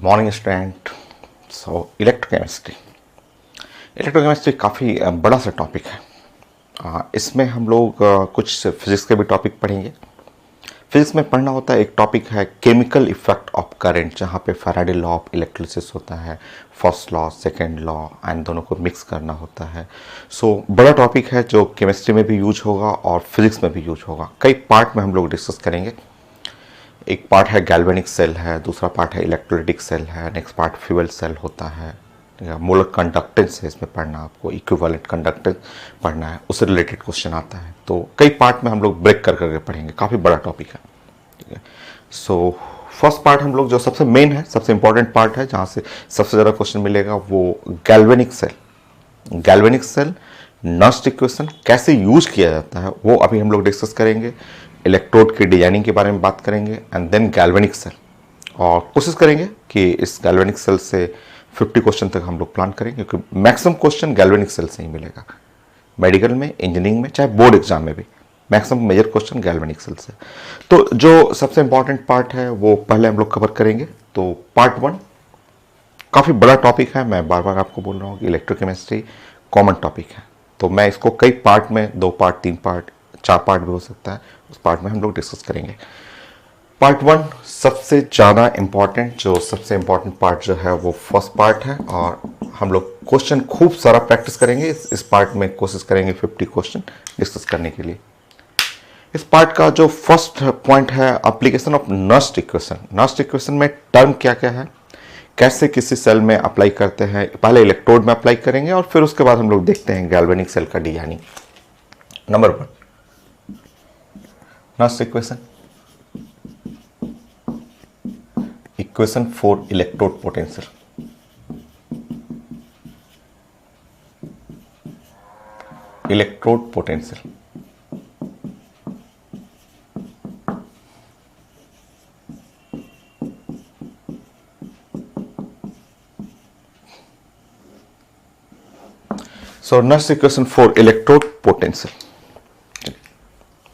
Morning student. Electrochemistry electrochemistry काफ़ी बड़ा सा टॉपिक है। इसमें हम लोग कुछ फिजिक्स के भी टॉपिक पढ़ेंगे। फिजिक्स में पढ़ना होता है, एक टॉपिक है केमिकल इफेक्ट ऑफ करंट, जहाँ पे फैराडे लॉ ऑफ इलेक्ट्रिसिटी होता है, first law second law and दोनों को मिक्स करना होता है। बड़ा टॉपिक है जो केमिस्ट्री में भी यूज होगा और फिजिक्स में भी यूज होगा। कई पार्ट में हम लोग डिस्कस करेंगे। एक पार्ट है गैल्वेनिक सेल है, दूसरा पार्ट है इलेक्ट्रोलिटिक सेल है, नेक्स्ट पार्ट फ्यूल सेल होता है। मोलर कंडक्टेंस है इसमें पढ़ना, आपको इक्विवेलेंट कंडक्टेंस पढ़ना है, उससे रिलेटेड क्वेश्चन आता है। तो कई पार्ट में हम लोग ब्रेक कर करके पढ़ेंगे, काफ़ी बड़ा टॉपिक है। ठीक है, फर्स्ट पार्ट हम लोग जो सबसे मेन है, सबसे इंपॉर्टेंट पार्ट है, जहाँ से सबसे ज़्यादा क्वेश्चन मिलेगा, वो galvanic cell. Galvanic cell Nernst equation कैसे यूज किया जाता है वो अभी हम लोग डिस्कस करेंगे। इलेक्ट्रोड की डिजाइनिंग के बारे में बात करेंगे एंड देन गैल्वेनिक सेल, और कोशिश करेंगे कि इस गैल्वेनिक सेल से 50 क्वेश्चन तक हम लोग प्लान करेंगे, क्योंकि मैक्सिमम क्वेश्चन गैल्वेनिक सेल से ही मिलेगा। मेडिकल में, इंजीनियरिंग में, चाहे बोर्ड एग्जाम में भी maximum major question galvanic cell से। तो जो सबसे इंपॉर्टेंट पार्ट है वो पहले हम लोग कवर करेंगे। तो पार्ट 1 काफ़ी बड़ा टॉपिक है, मैं बार बार आपको बोल रहा हूँ कि इलेक्ट्रोकेमिस्ट्री कॉमन टॉपिक है। तो मैं इसको कई पार्ट में, 2 पार्ट, 3 पार्ट, 4 पार्ट भी हो सकता है, उस पार्ट में हम लोग डिस्कस करेंगे। पार्ट 1 सबसे ज़्यादा इंपॉर्टेंट, जो सबसे इंपॉर्टेंट पार्ट जो है वो फर्स्ट पार्ट है, और हम लोग क्वेश्चन खूब सारा प्रैक्टिस करेंगे। इस पार्ट में कोशिश करेंगे 50 क्वेश्चन डिस्कस करने के लिए। इस पार्ट का जो फर्स्ट पॉइंट है, application of Nernst equation. Nernst equation में टर्म क्या क्या है, कैसे किसी सेल में अप्लाई करते हैं। पहले इलेक्ट्रोड में अप्लाई करेंगे और फिर उसके बाद हम लोग देखते हैं गैल्वेनिक सेल का designing. Number 1 Nernst equation, equation for electrode potential. Electrode potential Nernst equation for electrode potential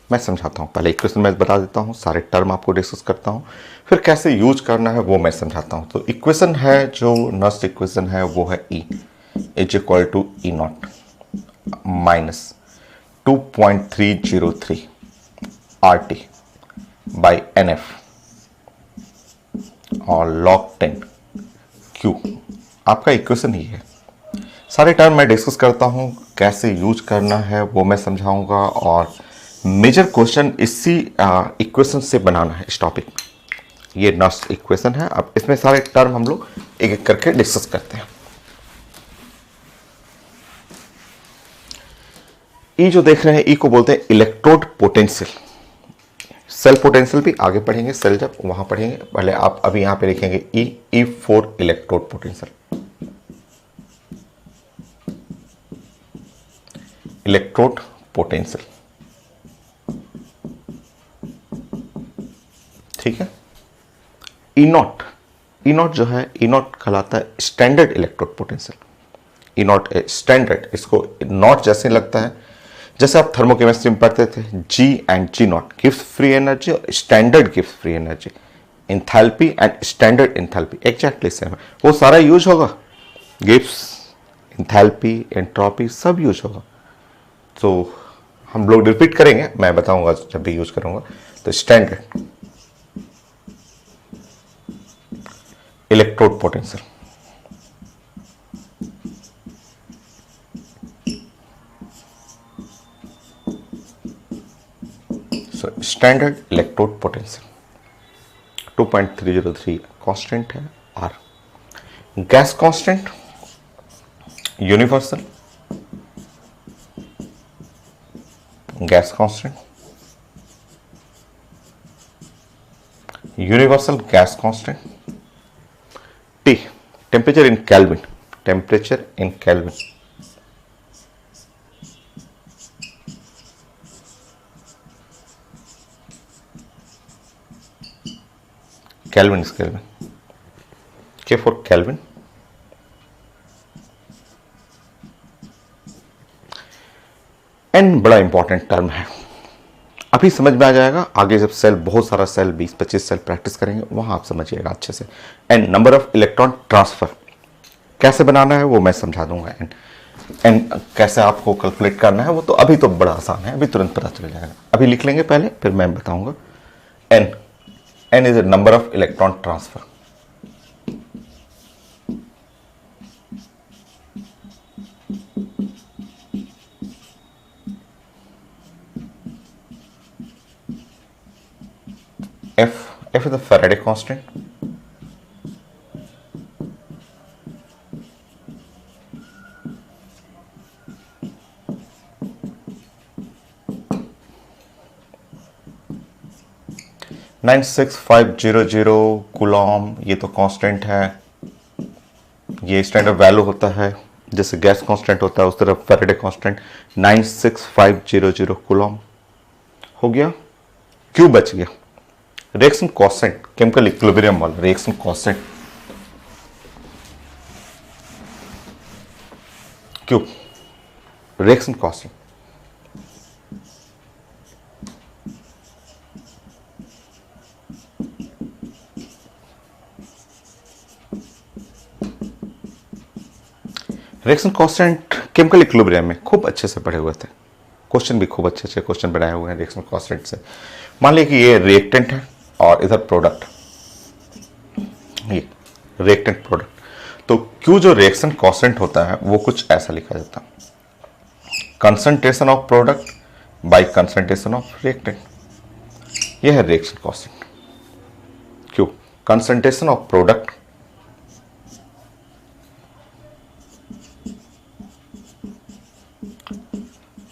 मैं समझाता हूं। पहले इक्वेशन मैं बता देता हूं, सारे टर्म आपको डिस्कस करता हूं, फिर कैसे यूज करना है वो मैं समझाता हूं। तो इक्वेशन है, जो नस्ट इक्वेशन है वो है E is equal to E naught minus 2.303 RT by NF और log 10 Q आपका इक्वेशन ही है। सारे टर्म मैं डिस्कस करता हूं, कैसे यूज करना है वो मैं समझाऊंगा, और मेजर क्वेश्चन इसी इक्वेशन से बनाना है इस टॉपिक में। ये नस्ट इक्वेशन है। अब इसमें सारे टर्म हम लोग एक एक करके डिस्कस करते हैं। ई जो देख रहे हैं, ई को बोलते हैं इलेक्ट्रोड पोटेंशियल। सेल पोटेंशियल भी आगे पढ़ेंगे, सेल जब वहां पढ़ेंगे। पहले आप अभी यहां पे लिखेंगे E for electrode potential. Electrode potential, ठीक है। ई नॉट जो है, ई नॉट कहलाता है standard electrode potential. E naught standard, इसको नॉट जैसे लगता है, जैसे आप थर्मोकेमिस्ट्री में पढ़ते थे, जी एंड जी नॉट गिव्स फ्री एनर्जी और स्टैंडर्ड गिव्स free energy. Enthalpy and standard enthalpy exactly same है, वो सारा यूज होगा। गिव्स, इंथैल्पी, एंट्रोपी सब यूज होगा। तो हम लोग रिपीट करेंगे, मैं बताऊंगा जब भी यूज करूंगा। तो standard electrode potential, standard electrode potential 2.303 constant है। R gas constant universal, gas constant, universal gas constant. T temperature in kelvin, temperature in kelvin. Kelvin is kelvin, K for kelvin. N बड़ा important term है, अभी समझ में आ जाएगा, आगे जब cell, बहुत सारा सेल, 20-25 सेल प्रैक्टिस करेंगे, वहां आप समझिएगा अच्छे से। And number of electron transfer कैसे बनाना है वो मैं समझा दूंगा। एंड कैसे आपको कैलकुलेट करना है वो तो अभी तो बड़ा आसान है, अभी तुरंत पता चल जाएगा। अभी लिख लेंगे पहले, फिर मैं बताऊंगा। N N is the number of electron transfer. F is the Faraday constant. Nine 96500 coulomb, ये तो कांस्टेंट है, ये स्टैंडर्ड वैल्यू होता है। जैसे गैस कांस्टेंट होता है उस तरह फैराडे कांस्टेंट 96500 कूलॉम हो गया। क्यों बच गया? रिएक्शन कांस्टेंट, केमिकल इक्विलिब्रियम वाला रिएक्शन कांस्टेंट। क्यों? Reaction constant reaction constant chemical equilibrium में खूब अच्छे से पढ़े हुए थे, क्वेश्चन भी खूब अच्छे अच्छे क्वेश्चन बनाए हुए हैं रिएक्शन कांस्टेंट से। मान लिया कि ये रिएक्टेंट है और इधर प्रोडक्ट, ये रिएक्टेंट प्रोडक्ट। तो क्यों जो रिएक्शन कांस्टेंट होता है वो कुछ ऐसा लिखा जाता है, concentration of product by concentration of reactant. ये है रिएक्शन कांस्टेंट। क्यों? Concentration of product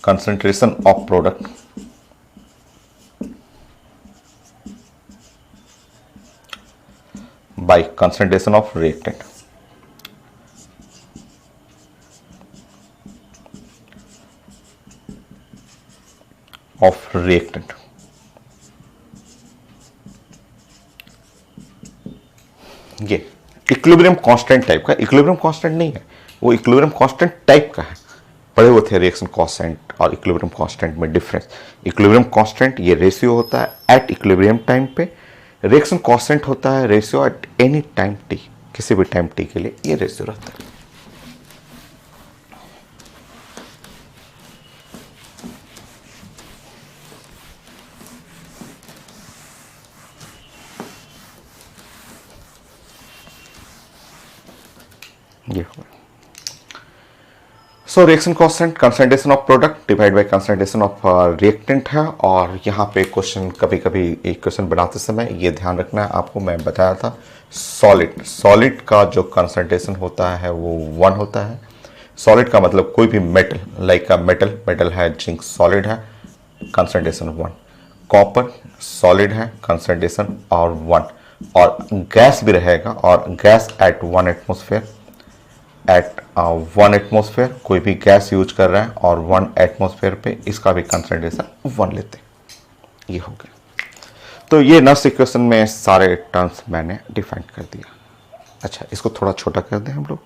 concentration of product by concentration of reactant ये इक्विलिब्रियम कांस्टेंट टाइप का, इक्विलिब्रियम कांस्टेंट नहीं है, वो इक्विलिब्रियम कांस्टेंट टाइप का है। पढ़े हुए थे रिएक्शन कांस्टेंट और इक्विलिब्रियम कांस्टेंट में डिफरेंस। इक्विलिब्रियम कांस्टेंट ये रेशियो होता है एट इक्विलिब्रियम टाइम पे, रिएक्शन कांस्टेंट होता है ratio at any time T, किसी भी टाइम टी के लिए ये रेशियो रहता है। ये so reaction constant concentration of product divide by concentration of reactant है। और यहाँ पे क्वेश्चन कभी कभी एक क्वेश्चन बनाते समय ये ध्यान रखना है आपको, मैं बताया था सॉलिड का जो कंसंट्रेशन होता है वो 1 होता है। सॉलिड का मतलब कोई भी मेटल, लाइक का मेटल है, जिंक सॉलिड है, कंसंट्रेशन 1। कॉपर सॉलिड है, कंसंट्रेशन और 1। और गैस भी रहेगा, और gas at 1 atmosphere, at 1 atmosphere कोई भी गैस यूज कर रहा है और 1 एटमोसफेयर पे इसका भी कंसंट्रेशन 1 लेते हैं। ये हो गया। तो ये नेक्स्ट इक्वेशन में सारे टर्म्स मैंने डिफाइन कर दिया। अच्छा, इसको थोड़ा छोटा कर दें हम लोग,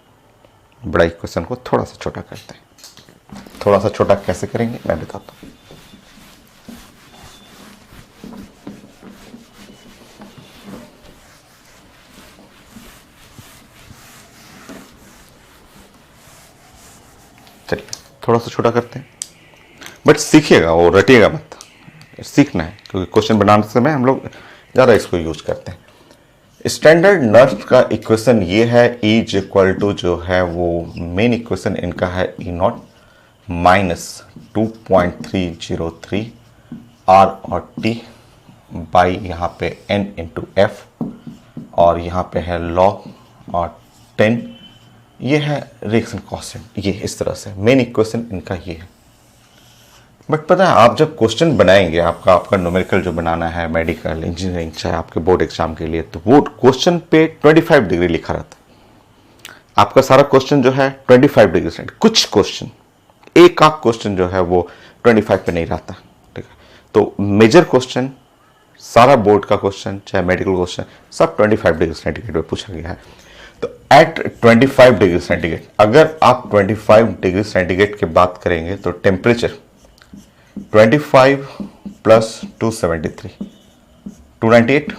बड़ा इक्वेशन को थोड़ा सा छोटा करते हैं। थोड़ा सा छोटा कैसे करेंगे मैं बताता हूँ। चलिए थोड़ा सा छोटा करते हैं, बट सीखिएगा, वो रटिएगा मत, सीखना है, क्योंकि क्वेश्चन बनाने समय हम लोग ज़्यादा इसको यूज करते हैं। स्टैंडर्ड नर्स का इक्वेशन ये है, E इज इक्वल टू जो है वो मेन इक्वेशन इनका है E0 माइनस 2.303 R और T बाई यहाँ पे N इंटू F, और यहाँ पे है लॉग और 10। ये है रिएक्शन कांस्टेंट, ये इस तरह से मेन इक्वेशन इनका ये है। बट पता है, आप जब क्वेश्चन बनाएंगे, आपका न्यूमेरिकल जो बनाना है मेडिकल इंजीनियरिंग, चाहे आपके बोर्ड एग्जाम के लिए, तो वो क्वेश्चन पे 25 डिग्री लिखा रहता है। आपका सारा क्वेश्चन जो है 25 डिग्री से, कुछ क्वेश्चन, एक आध क्वेश्चन जो है वो 25 पे नहीं रहता, ठीक है। तो मेजर क्वेश्चन, सारा बोर्ड का क्वेश्चन, चाहे मेडिकल क्वेश्चन, सब 25 डिग्री सेंटीग्रेड में पूछा गया है। तो एट 25 डिग्री सेंटीग्रेड, अगर आप 25 डिग्री सेंटीग्रेड की बात करेंगे तो टेम्परेचर 25 प्लस 273, 298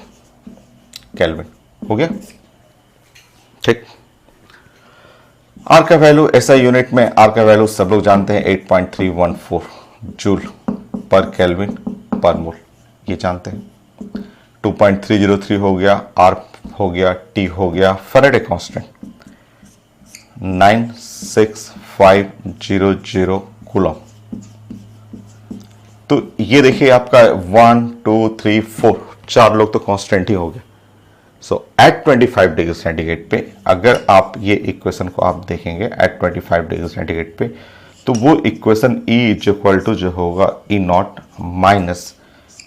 केल्विन हो गया। ठीक, आर का वैल्यू एसआई यूनिट में, आर का वैल्यू सब लोग जानते हैं 8.314 जूल पर केल्विन पर मोल, ये जानते हैं। 2.303 हो गया, आर हो गया, टी हो गया, फैराडे कांस्टेंट 96500 कूलम। तो ये देखिए आपका 1 2 3 4 चार लोग तो कांस्टेंट ही हो गए। सो एट 25 डिग्री सेंटीग्रेड पे अगर आप ये इक्वेशन को आप देखेंगे एट 25 डिग्री सेंटीग्रेड पे, तो वो equation E is equal to जो होगा E नॉट माइनस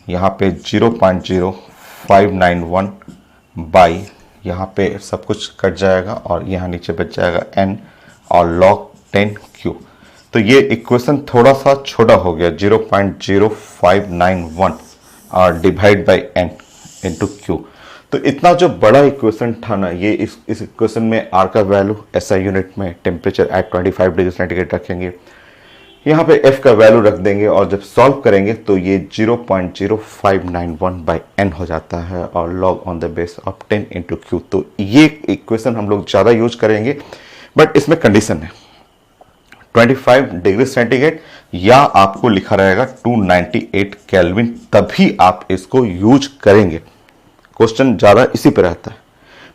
यहाँ पे 0.0591 बाई, यहाँ पे सब कुछ कट जाएगा और यहाँ नीचे बच जाएगा n और log 10Q। तो ये इक्वेशन थोड़ा सा छोटा हो गया 0.0591 और divide by n into Q। तो इतना जो बड़ा इक्वेशन था ना, ये इस इक्वेशन में आर का वैल्यू एसआई यूनिट में, टेम्परेचर एट 25 डिग्री सेंटीग्रेड रखेंगे, यहाँ पे एफ का वैल्यू रख देंगे और जब सॉल्व करेंगे तो ये 0.0591 बाई n हो जाता है और log on the base of 10 into Q. तो ये इक्वेशन हम लोग ज़्यादा यूज करेंगे, बट इसमें कंडीशन है 25 डिग्री सेंटीग्रेड या आपको लिखा रहेगा 298 केल्विन, तभी आप इसको यूज करेंगे। क्वेश्चन ज़्यादा इसी पे रहता है।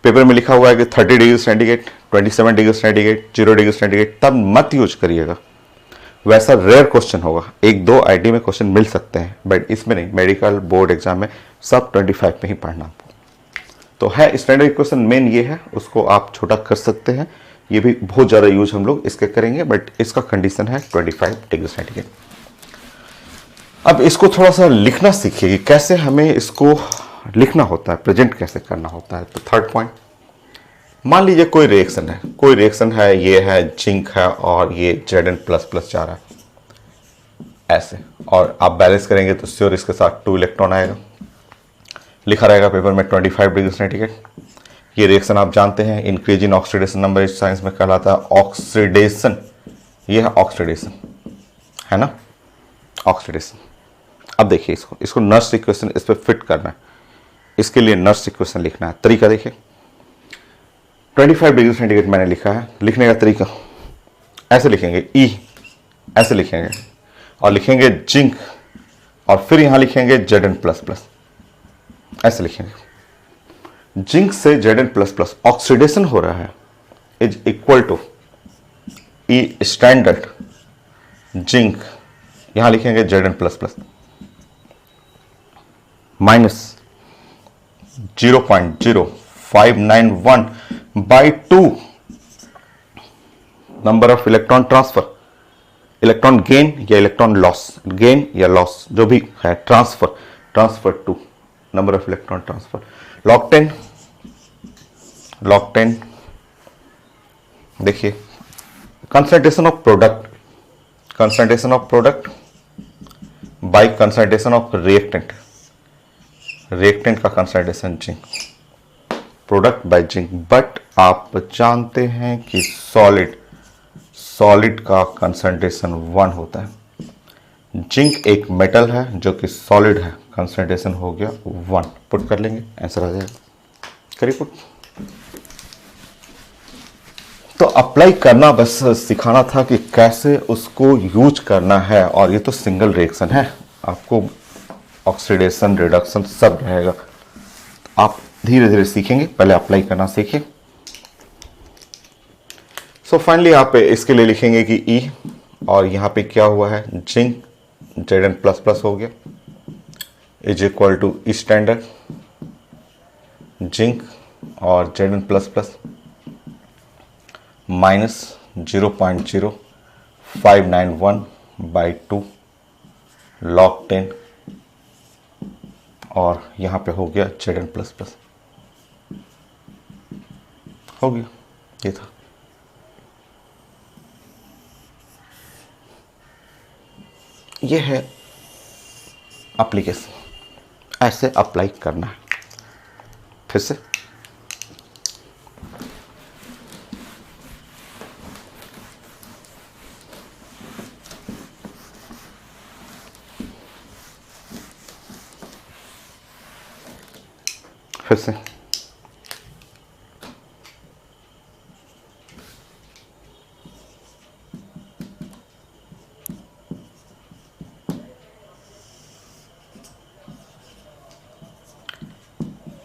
पेपर में लिखा हुआ है कि 30 degree centigrade, 27 degree centigrade, 0 degree centigrade, तब मत यूज करिएगा, वैसा रेयर क्वेश्चन होगा। एक दो आईडी में क्वेश्चन मिल सकते हैं, बट इसमें नहीं। मेडिकल बोर्ड एग्जाम में सब 25 में ही पढ़ना आपको। तो है स्टैंडर्ड इक्वेशन मेन ये है, उसको आप छोटा कर सकते हैं। ये भी बहुत ज़्यादा यूज हम लोग इसके करेंगे, बट इसका कंडीशन है 25 डिग्री सेंटीग्रेड। अब इसको थोड़ा सा लिखना सीखिए कि कैसे हमें इसको लिखना होता है, प्रेजेंट कैसे करना होता है। तो थर्ड पॉइंट, मान लीजिए कोई रिएक्शन है, ये है जिंक है और ये Zn प्लस प्लस जा रहा है ऐसे, और आप बैलेंस करेंगे तो श्योर इसके साथ 2 इलेक्ट्रॉन आएगा। लिखा रहेगा पेपर में 25 डिग्री सेंटीग्रेड। ये रिएक्शन आप जानते हैं इंक्रीज इन ऑक्सीडेशन नंबर, इस साइंस में कहलाता है ऑक्सीडेशन। ये है ऑक्सीडेशन, है ना, ऑक्सीडेशन। अब देखिए इसको नर्स इक्वेशन इस पर फिट करना है, इसके लिए नर्स इक्वेशन लिखना है। तरीका देखिए, 25 डिग्री सेंटीग्रेड मैंने लिखा है, लिखने का तरीका ऐसे लिखेंगे, E ऐसे लिखेंगे और लिखेंगे जिंक और फिर यहां लिखेंगे Zn प्लस प्लस, ऐसे लिखेंगे। जिंक से Zn प्लस प्लस ऑक्सीडेशन हो रहा है is equal to E standard zinc, यहां लिखेंगे Zn plus plus minus 0.0591 by 2 number of electron transfer, electron gain या इलेक्ट्रॉन लॉस, गेन या लॉस जो भी है, transfer two number of electron transfer, log 10 देखिए concentration of product by concentration of reactant का concentration zinc, product by zinc. But आप जानते हैं कि सॉलिड का कंसंट्रेशन 1 होता है। जिंक एक मेटल है जो कि सॉलिड है, कंसंट्रेशन हो गया 1। पुट कर लेंगे, आंसर आ जाएगा। करिए पुट। तो अप्लाई करना बस सिखाना था कि कैसे उसको यूज करना है, और ये तो सिंगल रिएक्शन है, आपको ऑक्सीडेशन रिडक्शन सब रहेगा। आप धीरे धीरे सीखेंगे, पहले अप्लाई करना सीखिए। सो फाइनली आप इसके लिए लिखेंगे कि E, और यहाँ पे क्या हुआ है, जिंक Zn प्लस प्लस हो गया is equal to E standard zinc और Zn plus plus minus 0.0591 by 2 log 10 और यहाँ पे हो गया Zn प्लस प्लस, हो गया। ये था, ये है एप्लीकेशन, ऐसे अप्लाई करना है। फिर से फिर से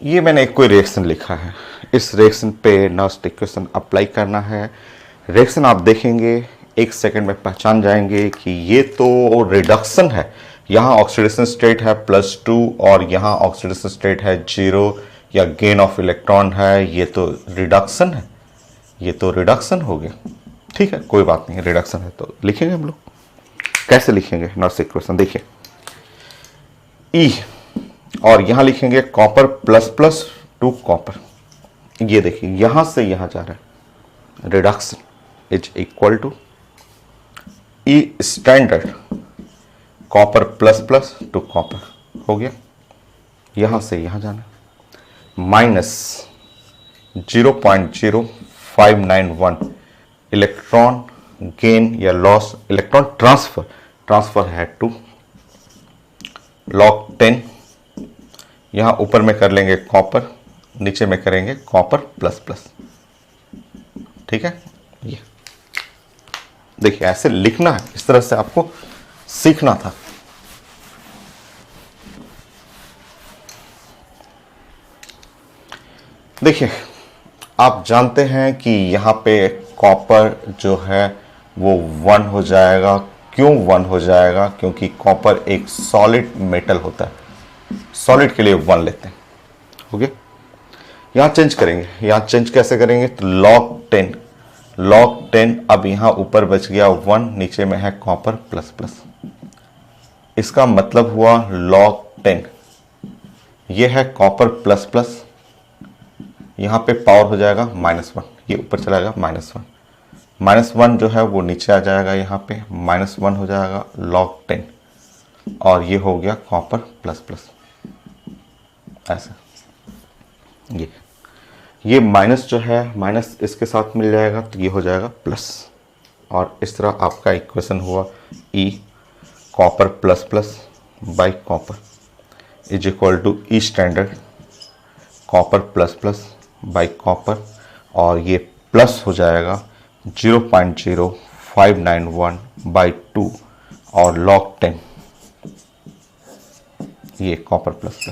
ये मैंने एक कोई रिएक्शन लिखा है, इस रिएक्शन पे नर्स्ट इक्वेशन अप्लाई करना है। रिएक्शन आप देखेंगे 1 सेकंड में पहचान जाएंगे कि ये तो रिडक्शन है, यहाँ ऑक्सीडेशन स्टेट है +2 और यहाँ ऑक्सीडेशन स्टेट है 0 या गेन ऑफ इलेक्ट्रॉन है, ये तो रिडक्शन है, ये तो रिडक्शन हो गया। ठीक है, कोई बात नहीं, रिडक्शन है तो लिखेंगे हम लोग। कैसे लिखेंगे नर्स्ट इक्वेशन, देखिए ई और यहां लिखेंगे कॉपर प्लस टू कॉपर। ये देखिए यहां से यहां जा रहा है, reduction is equal to E standard copper plus to copper हो गया, यहां से यहां जाना माइनस 0.0591 इलेक्ट्रॉन गेन या लॉस, इलेक्ट्रॉन ट्रांसफर है टू log 10, यहां ऊपर में कर लेंगे कॉपर, नीचे में करेंगे कॉपर प्लस। ठीक है, ये देखिए ऐसे लिखना है, इस तरह से आपको सीखना था। देखिए आप जानते हैं कि यहां पे कॉपर जो है वो 1 हो जाएगा। क्यों 1 हो जाएगा? क्योंकि कॉपर एक सॉलिड मेटल होता है, सॉलिड के लिए 1 लेते हैं। ओके, यहां चेंज करेंगे, यहां चेंज कैसे करेंगे? तो log 10 अब यहां ऊपर बच गया 1, नीचे में है कॉपर प्लस। इसका मतलब हुआ log 10, यह है कॉपर प्लस, यहां पे पावर हो जाएगा -1, ये ऊपर चला जाएगा -1 जो है वो नीचे आ जाएगा, यहाँ पे -1 हो जाएगा log 10 और ये हो गया कॉपर प्लस। ऐसा ये माइनस जो है माइनस इसके साथ मिल जाएगा तो ये हो जाएगा प्लस, और इस तरह आपका इक्वेशन हुआ E copper plus by copper is equal to E standard copper plus by copper, और ये प्लस हो जाएगा 0.0591 बाई 2 और log 10, ये कॉपर प्लस।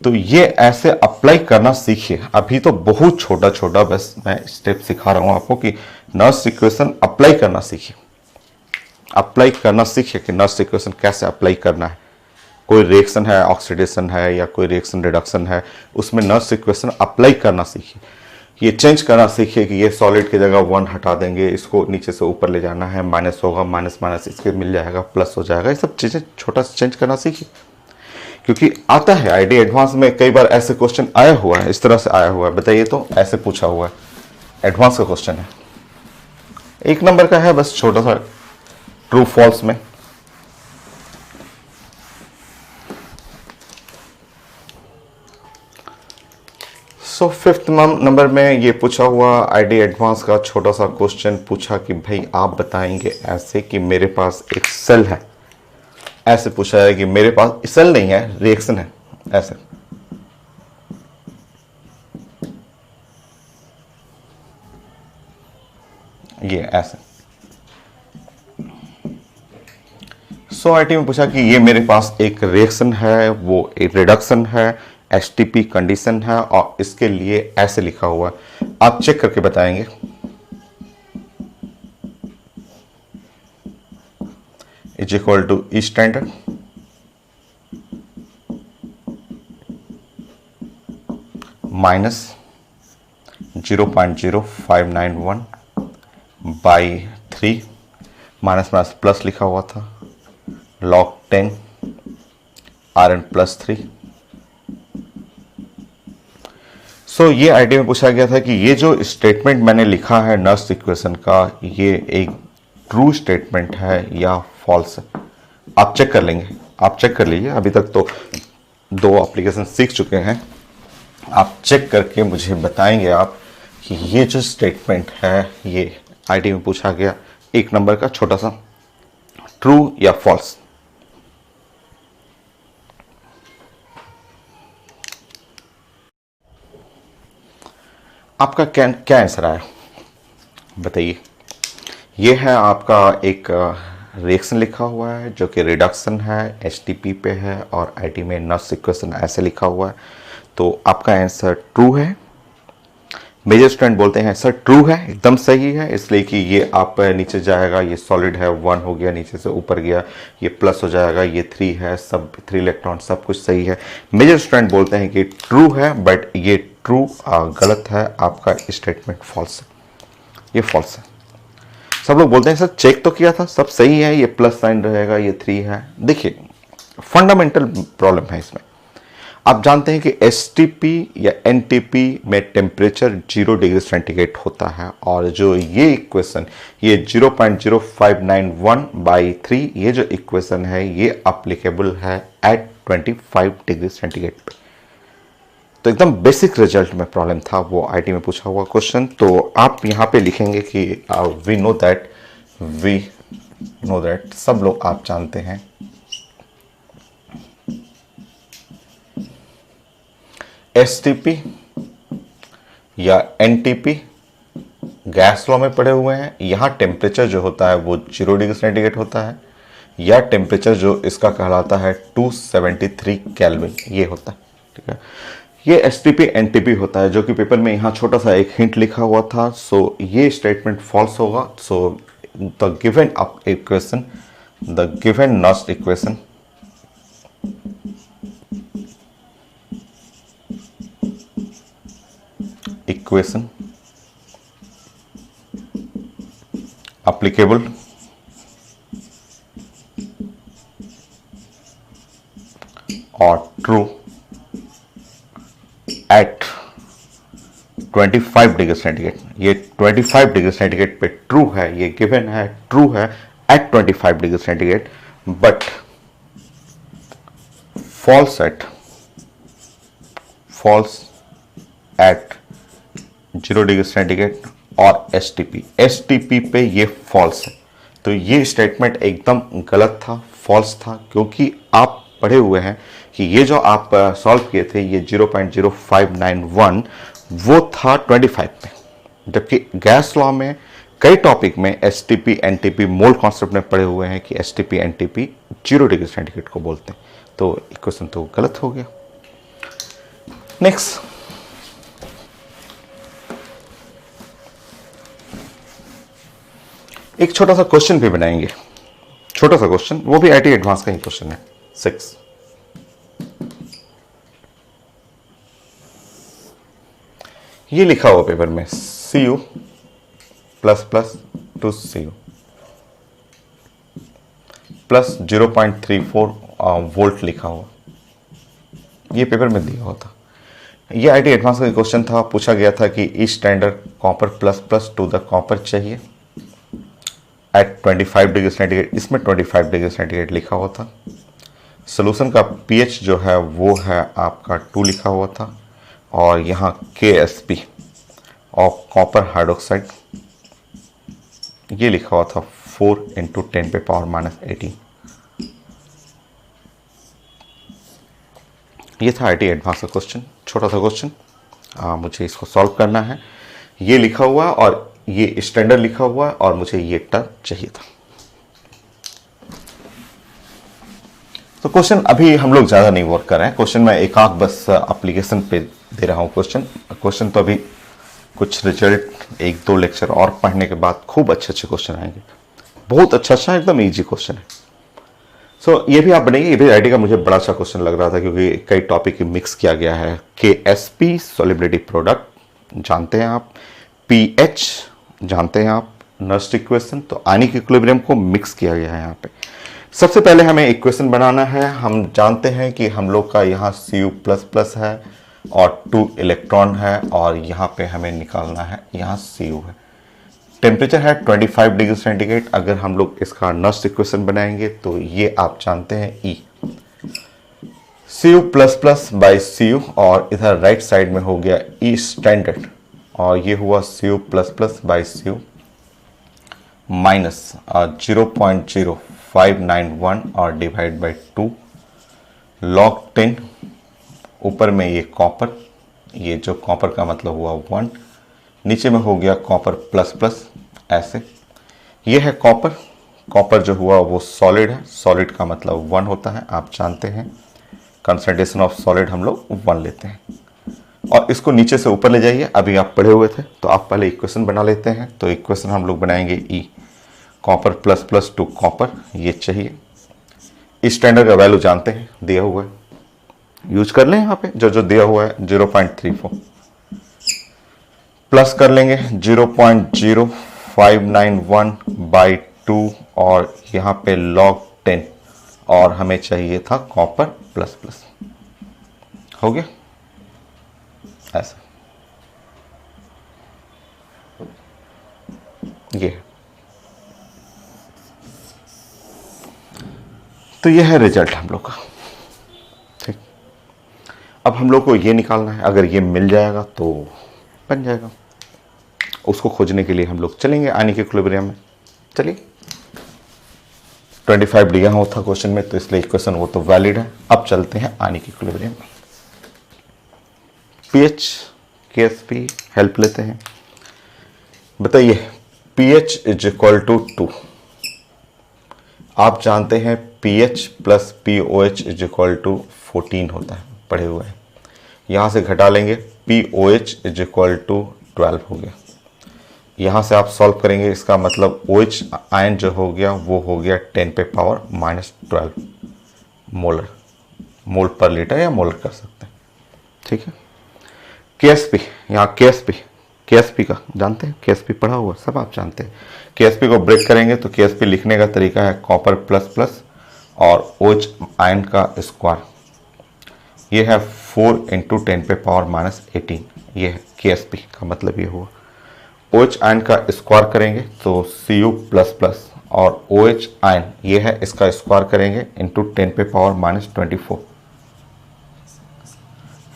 तो ये ऐसे अप्लाई करना सीखिए। अभी तो बहुत छोटा बस मैं स्टेप सिखा रहा हूं आपको कि नर्स्ट इक्वेशन अप्लाई करना सीखिए, कि नर्स्ट इक्वेशन कैसे अप्लाई करना है। कोई रिएक्शन है, ऑक्सीडेशन है या कोई रिएक्शन रिडक्शन है, उसमें नर्स्ट इक्वेशन अप्लाई करना सीखिए। ये चेंज करना सीखिए कि ये सॉलिड की जगह 1 हटा देंगे, इसको नीचे से ऊपर ले जाना है, माइनस होगा, माइनस इसके मिल जाएगा, प्लस हो जाएगा। ये सब चीज़ें छोटा सा चेंज करना सीखिए, क्योंकि आता है आईडी एडवांस में कई बार ऐसे क्वेश्चन आया हुआ है, इस तरह से आया हुआ है। बताइए तो, ऐसे पूछा हुआ है, एडवांस का क्वेश्चन है, 1 नंबर का है, बस छोटा सा ट्रू फॉल्स में। सो 5th नंबर में ये पूछा हुआ आईडी एडवांस का छोटा सा क्वेश्चन पूछा कि भाई आप बताएंगे ऐसे कि मेरे पास एक सेल है, ऐसे पूछा है कि मेरे पास सेल नहीं है, रिएक्शन है, ऐसे। ये ऐसे आईटी में पूछा कि ये मेरे पास एक रिएक्शन है, वो एक रिडक्शन है, एचटीपी कंडीशन है, और इसके लिए ऐसे लिखा हुआ है। आप चेक करके बताएंगे। Is equal to E standard minus 0.0591 by 3, minus plus लिखा हुआ था, log 10 Rn प्लस 3। ये आईडी में पूछा गया था कि ये जो स्टेटमेंट मैंने लिखा है नर्स्ट इक्वेशन का, ये एक ट्रू स्टेटमेंट है या फॉल्स है। आप चेक कर लेंगे, आप चेक कर लीजिए। अभी तक तो 2 एप्लीकेशन सीख चुके हैं, आप चेक करके मुझे बताएंगे आप कि ये जो स्टेटमेंट है, ये आईडी में पूछा गया 1 नंबर का छोटा सा, ट्रू या फॉल्स। आपका क्या क्या आंसर आया बताइए। ये है आपका एक रिएक्शन लिखा हुआ है जो कि रिडक्शन है, एचटीपी पे है और आईटी में नॉट इक्वेशन ऐसे लिखा हुआ है। तो आपका आंसर ट्रू है। मेजर स्टूडेंट बोलते हैं सर ट्रू है, एकदम सही है, इसलिए कि ये आप नीचे जाएगा, ये सॉलिड है 1 हो गया, नीचे से ऊपर गया ये प्लस हो जाएगा, ये 3 है, सब 3 इलेक्ट्रॉन सब कुछ सही है। मेजर स्टूडेंट बोलते हैं कि ट्रू है, बट ये ट्रू गलत है, आपका स्टेटमेंट फॉल्स है, ये फॉल्स है। सब लोग बोलते हैं सर चेक तो किया था, सब सही है, ये प्लस साइन रहेगा, ये 3 है। देखिए फंडामेंटल प्रॉब्लम है इसमें। आप जानते हैं कि एसटीपी या एनटीपी में टेम्परेचर 0 डिग्री सेंटीग्रेड होता है, और जो ये इक्वेशन ये 0.0591/3 ये जो इक्वेशन है ये अप्लीकेबल है एट 25 डिग्री सेंटीग्रेड पे। तो एकदम बेसिक रिजल्ट में प्रॉब्लम था, वो आईटी में पूछा हुआ क्वेश्चन। तो आप यहाँ पे लिखेंगे कि वी नो दैट सब लोग आप जानते हैं एसटीपी या एनटीपी गैस लॉ में पड़े हुए हैं। यहाँ टेम्परेचर जो होता है वो 0 डिग्री सेंटीग्रेड होता है, या टेम्परेचर जो इसका कहलाता है 273 केल्विन ये होता है, ठीक है। ये एसटीपी एनटीपी होता है, जो कि पेपर में यहाँ छोटा सा एक हिंट लिखा हुआ था। सो ये स्टेटमेंट फॉल्स होगा। So the given equation, the given Nernst equation applicable or true at 25 degree centigrade. ये 25 डिग्री सेंटीग्रेड पे ट्रू है, ये गिवन है, ट्रू है at 25 degree centigrade, but false at 0 degree centigrade और एसटीपी पे ये फॉल्स है। तो ये स्टेटमेंट एकदम गलत था, फॉल्स था, क्योंकि आप पढ़े हुए हैं कि ये जो आप सॉल्व किए थे ये 0.0591 वो था 25 पे, जबकि गैस लॉ में कई टॉपिक में एसटीपी एनटीपी मोल कॉन्सेप्ट में पढ़े हुए हैं कि एसटीपी एनटीपी 0 डिग्री सेंटीग्रेड को बोलते हैं। तो इक्वेशन तो गलत हो गया। नेक्स्ट, एक छोटा सा क्वेश्चन भी बनाएंगे, छोटा सा क्वेश्चन, वो भी आईटी एडवांस का ही क्वेश्चन है। 6 ये लिखा हुआ पेपर में Cu plus plus to Cu plus 0.34 volt लिखा हुआ, ये पेपर में दिया हुआ था। ये आईटी एडवांस का क्वेश्चन था। पूछा गया था कि each standard copper plus plus to the copper चाहिए एट 25 डिग्री सेंटीग्रेड, इसमें 25 डिग्री सेंटीग्रेड लिखा हुआ था। सोल्यूशन का पीएच जो है वो है आपका 2 लिखा हुआ था, और यहाँ KSP ऑफ कॉपर हाइड्रोक्साइड ये लिखा हुआ था 4 × 10⁻⁻18। ये था आईटी एडवांस का क्वेश्चन, छोटा सा क्वेश्चन, मुझे इसको सॉल्व करना है। ये लिखा हुआ और ये स्टैंडर्ड लिखा हुआ और मुझे ये टर्म चाहिए था। तो क्वेश्चन अभी हम लोग ज़्यादा नहीं वर्क कर रहे हैं, क्वेश्चन मैं एक आध बस एप्लीकेशन पे दे रहा हूँ। क्वेश्चन तो अभी कुछ रिजल्ट 1-2 लेक्चर और पढ़ने के बाद खूब अच्छे क्वेश्चन आएंगे, बहुत अच्छा एकदम ईजी क्वेश्चन है। सो ये भी आप बनेंगे, ये भी आईटी का मुझे बड़ा अच्छा क्वेश्चन लग रहा था, क्योंकि कई टॉपिक मिक्स किया गया है। KSP सॉलिबिलिटी प्रोडक्ट जानते हैं आप, पीएच जानते हैं आप, नस्ट इक्वेशन, तो आयनिक इक्विलिब्रियम को मिक्स किया गया है यहाँ पे। सबसे पहले हमें इक्वेशन बनाना है। हम जानते हैं कि हम लोग का यहाँ Cu++ है और 2 इलेक्ट्रॉन है, और यहाँ पे हमें निकालना है, यहाँ Cu है। टेम्परेचर है 25 डिग्री सेंटीग्रेड। अगर हम लोग इसका नस्ट इक्वेशन बनाएंगे तो ये आप जानते हैं E Cu++/Cu, और इधर राइट साइड में हो गया E स्टैंडर्ड, और ये हुआ Cu++/Cu माइनस 0.0591 और डिवाइड बाई 2 log 10, ऊपर में ये कॉपर, ये जो कॉपर का मतलब हुआ 1, नीचे में हो गया कॉपर प्लस प्लस, ऐसे। ये है कॉपर, कॉपर जो हुआ वो सॉलिड है, सॉलिड का मतलब 1 होता है, आप जानते हैं। कंसंट्रेशन ऑफ सॉलिड हम लोग 1 लेते हैं। और इसको नीचे से ऊपर ले जाइए, अभी आप पढ़े हुए थे तो आप पहले इक्वेशन बना लेते हैं। तो इक्वेशन हम लोग बनाएंगे E, copper plus plus to copper, ये चाहिए। स्टैंडर्ड का वैल्यू जानते हैं, दिया हुआ है, यूज कर लें यहाँ पे जो जो दिया हुआ है 0.34, प्लस कर लेंगे 0.0591/2 और यहाँ पे log 10, और हमें चाहिए था कॉपर प्लस प्लस, हो गया ऐसा। ये तो ये है रिजल्ट हम लोग का, ठीक। अब हम लोग को ये निकालना है, अगर ये मिल जाएगा तो बन जाएगा। उसको खोजने के लिए हम लोग चलेंगे आयनिक इक्विलिब्रियम में। चलिए, 25 दिया हुआ था क्वेश्चन में, तो इसलिए इक्वेशन वो तो वैलिड है। अब चलते हैं आयनिक इक्विलिब्रियम में। पीएच, केएसपी हेल्प लेते हैं। बताइए, पीएच इज इक्वल टू 2। आप जानते हैं pH plus pOH is equal to 14 होता है, पढ़े हुए हैं। यहां से घटा लेंगे, पीओएच इज इक्वल टू 12 हो गया। यहाँ से आप सॉल्व करेंगे, इसका मतलब OH आयन जो हो गया वो हो गया 10 पे पावर -12 मोलर, मोल पर लीटर या मोलर कर सकते हैं, ठीक है। केएसपी, यहाँ केएसपी का जानते हैं, केएसपी पढ़ा हुआ सब आप जानते हैं। केएसपी को ब्रेक करेंगे तो केएसपी लिखने का तरीका है कॉपर प्लस प्लस और OH आयन का स्क्वायर, ये है 4 × 10 पे पावर -18, ये है केएसपी का मतलब ये हुआ। OH आयन का स्क्वायर करेंगे तो Cu प्लस प्लस, और OH आयन ये है, इसका स्क्वायर करेंगे इंटू 10 पे पावर -24,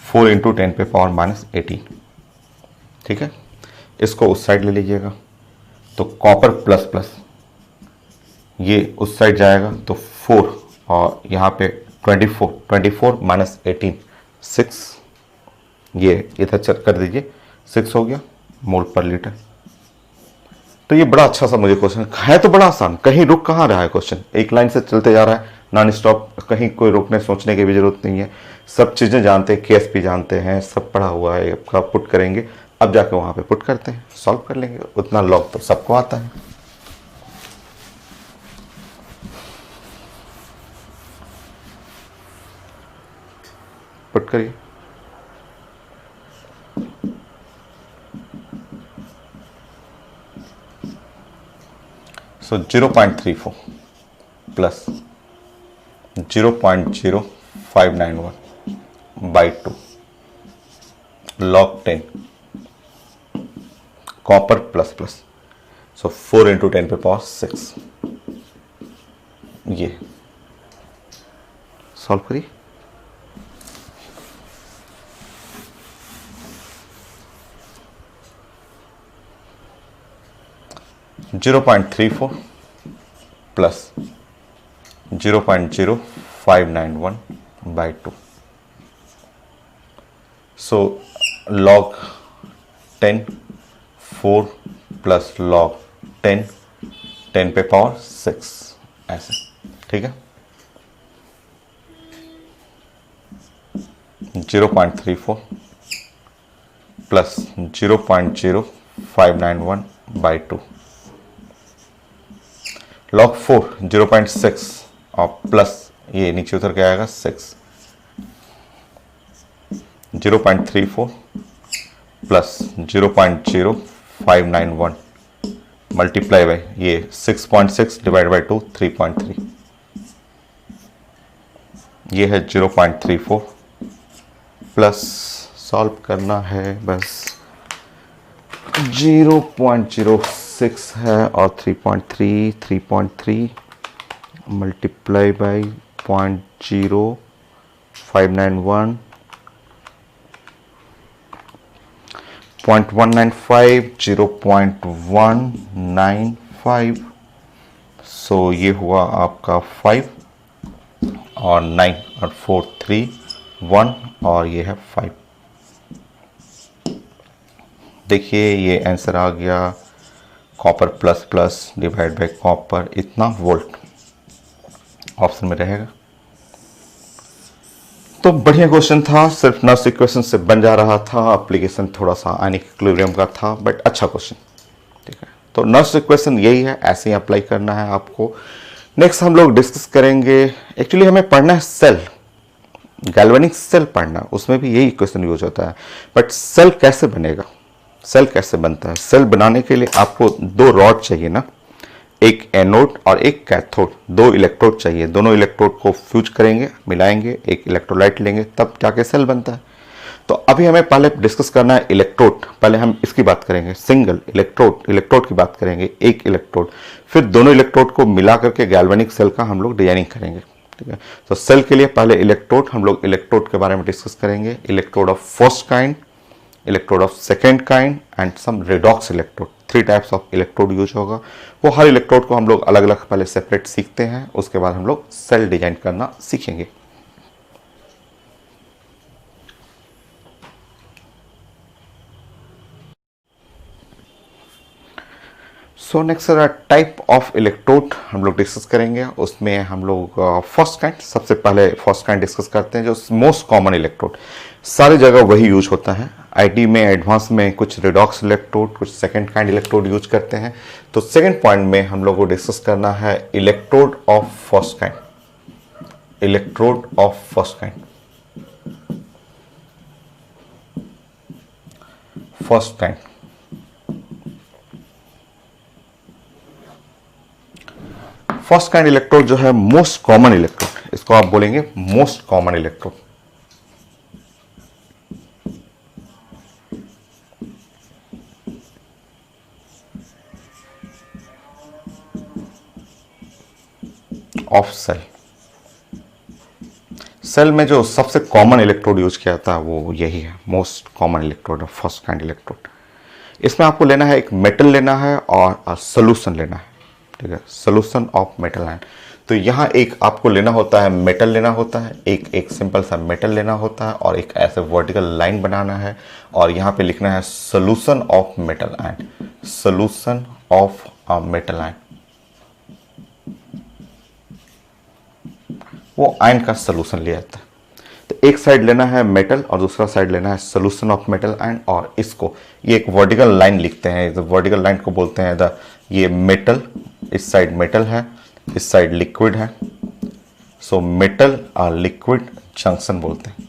4 × 10 पे पावर -18, ठीक है। इसको उस साइड ले लीजिएगा तो कॉपर प्लस प्लस ये उस साइड जाएगा तो 4, और यहाँ पे 24 -18 6, ये इधर चेक कर दीजिए, 6 हो गया मोल पर लीटर। तो ये बड़ा अच्छा सा मुझे क्वेश्चन है, तो बड़ा आसान, कहीं रुक कहाँ रहा है क्वेश्चन, एक लाइन से चलते जा रहा है नॉन स्टॉप, कहीं कोई रुकने सोचने की भी जरूरत नहीं है। सब चीज़ें जानते हैं, केएसपी जानते हैं, सब पढ़ा हुआ है, आपका पुट करेंगे, अब जाके वहाँ पे पुट करते हैं, सॉल्व कर लेंगे। उतना लॉग तो सबको आता है। पुट करिए, so 0.34 plus 0.0591/2 log 10 copper plus plus, so 4 × 10 पे पावर 6, ये सॉल्व करिए। (0.34 प्लस 0.0591/2, सो log 10 4 प्लस log 10 10 पे पावर 6, ऐसे, ठीक है। 0.34 प्लस 0.0591/2 log 4 0.6 और प्लस ये नीचे उतर के आएगा 6, 0.34 प्लस 0.0591 मल्टीप्लाई बाई ये 6.6 डिवाइड बाई 2 3.3, ये है 0.34 प्लस, सॉल्व करना है बस, 0.06 है और 3.3 मल्टीप्लाई बाई 0.0591 0.195 0.195, सो ये हुआ आपका 5 और 9 और 4 3 1 और ये है 5, देखिए ये आंसर आ गया, copper plus plus divide by copper इतना वोल्ट ऑप्शन में रहेगा। तो बढ़िया क्वेश्चन था, सिर्फ नर्स इक्वेशन से बन जा रहा था, एप्लीकेशन थोड़ा सा आयनिक इक्विलिब्रियम का था, बट अच्छा क्वेश्चन। ठीक है, तो नर्स इक्वेशन यही है, ऐसे ही अप्लाई करना है आपको। नेक्स्ट हम लोग डिस्कस करेंगे, एक्चुअली हमें पढ़ना है सेल, गैल्वेनिक सेल पढ़ना, उसमें भी यही क्वेश्चन यूज होता है। बट सेल कैसे बनेगा, सेल कैसे बनता है? सेल बनाने के लिए आपको दो रॉड चाहिए ना, एक एनोड और एक कैथोड, दो इलेक्ट्रोड चाहिए। दोनों इलेक्ट्रोड को फ्यूज करेंगे, मिलाएंगे, एक इलेक्ट्रोलाइट लेंगे, तब जाके सेल बनता है। तो अभी हमें पहले डिस्कस करना है इलेक्ट्रोड। पहले हम इसकी बात करेंगे, सिंगल इलेक्ट्रोड, इलेक्ट्रोड की बात करेंगे, एक इलेक्ट्रोड। फिर दोनों इलेक्ट्रोड को मिला करके गैल्वेनिक सेल का हम लोग डिजाइनिंग करेंगे। ठीक है, तो सेल के लिए पहले इलेक्ट्रोड, हम लोग इलेक्ट्रोड के बारे में डिस्कस करेंगे। Electrode of first kind, electrode of second kind and some redox electrode. 3 types of electrode use होगा। वो हर इलेक्ट्रोड को हम लोग अलग अलग पहले सेपरेट सीखते हैं, उसके बाद हम लोग सेल डिजाइन करना सीखेंगे। So next type of electrode हम लोग डिस्कस करेंगे। उसमें हम लोग फर्स्ट काइंड, सबसे पहले फर्स्ट काइंड डिस्कस करते हैं, जो मोस्ट कॉमन इलेक्ट्रोड, सारी जगह वही यूज होता है। आईटी में, एडवांस में कुछ रिडॉक्स इलेक्ट्रोड, कुछ सेकंड काइंड इलेक्ट्रोड यूज करते हैं। तो सेकंड पॉइंट में हम लोग को डिस्कस करना है electrode of first kind, electrode of first kind. First kind, first kind electrode जो है मोस्ट कॉमन इलेक्ट्रोड, इसको आप बोलेंगे most common electrode. Of cell, cell में जो सबसे कॉमन इलेक्ट्रोड यूज किया जाता है वो यही है, most common electrode of first kind electrode. इसमें आपको लेना है, एक मेटल लेना है और सोल्यूशन लेना है। ठीक है, सोल्यूशन ऑफ मेटल आयन। तो यहाँ एक आपको लेना होता है, मेटल लेना होता है, एक सिंपल सा मेटल लेना होता है, और एक ऐसे वर्टिकल लाइन बनाना है, और यहाँ पे लिखना है solution of metal ion, solution of metal ion. वो आयन का सोल्यूशन लिया जाता है। तो एक साइड लेना है मेटल और दूसरा साइड लेना है सोल्यूशन ऑफ मेटल आयन, और इसको ये एक वर्टिकल लाइन लिखते हैं। वर्टिकल लाइन को बोलते हैं ये मेटल, इस साइड मेटल है, इस साइड लिक्विड है, सो मेटल और लिक्विड जंक्शन बोलते हैं।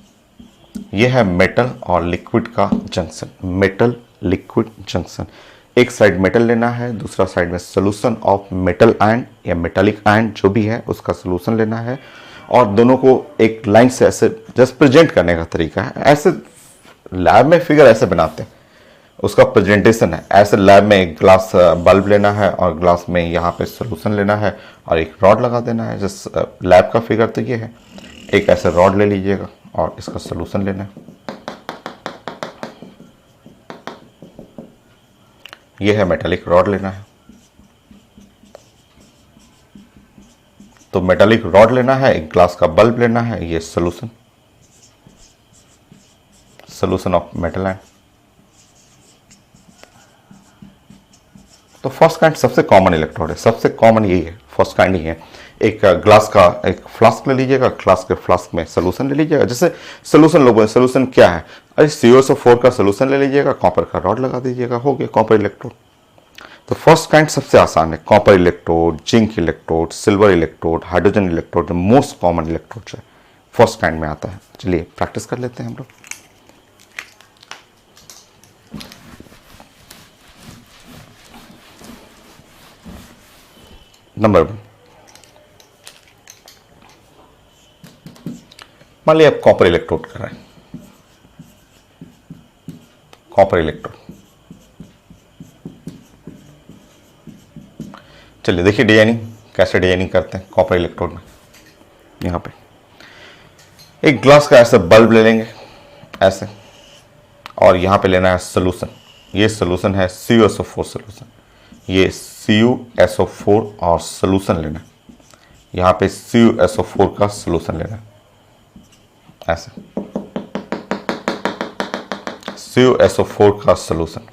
ये है मेटल और लिक्विड का जंक्शन, मेटल लिक्विड जंक्शन। एक साइड मेटल लेना है, दूसरा साइड में सोल्यूशन ऑफ मेटल आयन या मेटालिक आयन जो भी है उसका सोल्यूशन लेना है, और दोनों को एक लाइन से ऐसे जस्ट प्रेजेंट करने का तरीका है। ऐसे लैब में फिगर ऐसे बनाते हैं, उसका प्रेजेंटेशन है। ऐसे लैब में एक ग्लास बल्ब लेना है और ग्लास में यहाँ पे सोल्यूशन लेना है और एक रॉड लगा देना है। जस्ट लैब का फिगर तो ये है, एक ऐसे रॉड ले लीजिएगा और इसका सोल्यूशन लेना है। ये है मेटालिक रॉड लेना है, तो मेटालिक रॉड लेना है, एक ग्लास का बल्ब लेना है, ये solution, solution of metal ion. तो फर्स्ट काइंड सबसे कॉमन इलेक्ट्रोड है, सबसे कॉमन यही है, फर्स्ट काइंड ही है। एक ग्लास का एक फ्लास्क ले लीजिएगा, ग्लास के फ्लास्क में सोल्यूशन ले लीजिएगा। जैसे सोल्यूशन लोग, सोल्यूशन क्या है, अरे CuSO4 का सोल्यूशन ले लीजिएगा, कॉपर का रॉड लगा दीजिएगा, हो गया कॉपर इलेक्ट्रोड। तो फर्स्ट काइंड सबसे आसान है, copper electrode, zinc electrode, silver electrode, hydrogen electrode, most common electrode जो है फर्स्ट काइंड में आता है। चलिए प्रैक्टिस कर लेते हैं हम लोग। नंबर 1, मान लिया आप कॉपर इलेक्ट्रोड कर रहे हैं, कॉपर इलेक्ट्रोड। चलिए देखिए डिजाइनिंग, कैसे डिजाइनिंग करते हैं कॉपर इलेक्ट्रोड में। यहाँ पे एक ग्लास का ऐसे बल्ब ले लेंगे ऐसे, और यहाँ पे लेना है सोल्यूशन। ये सोल्यूशन है CuSO4 सोल्यूशन, ये CuSO4 और सोल्यूशन लेना है। यहाँ पे CuSO4 का सोल्यूशन लेना है ऐसे, CuSO4 का सोल्यूशन।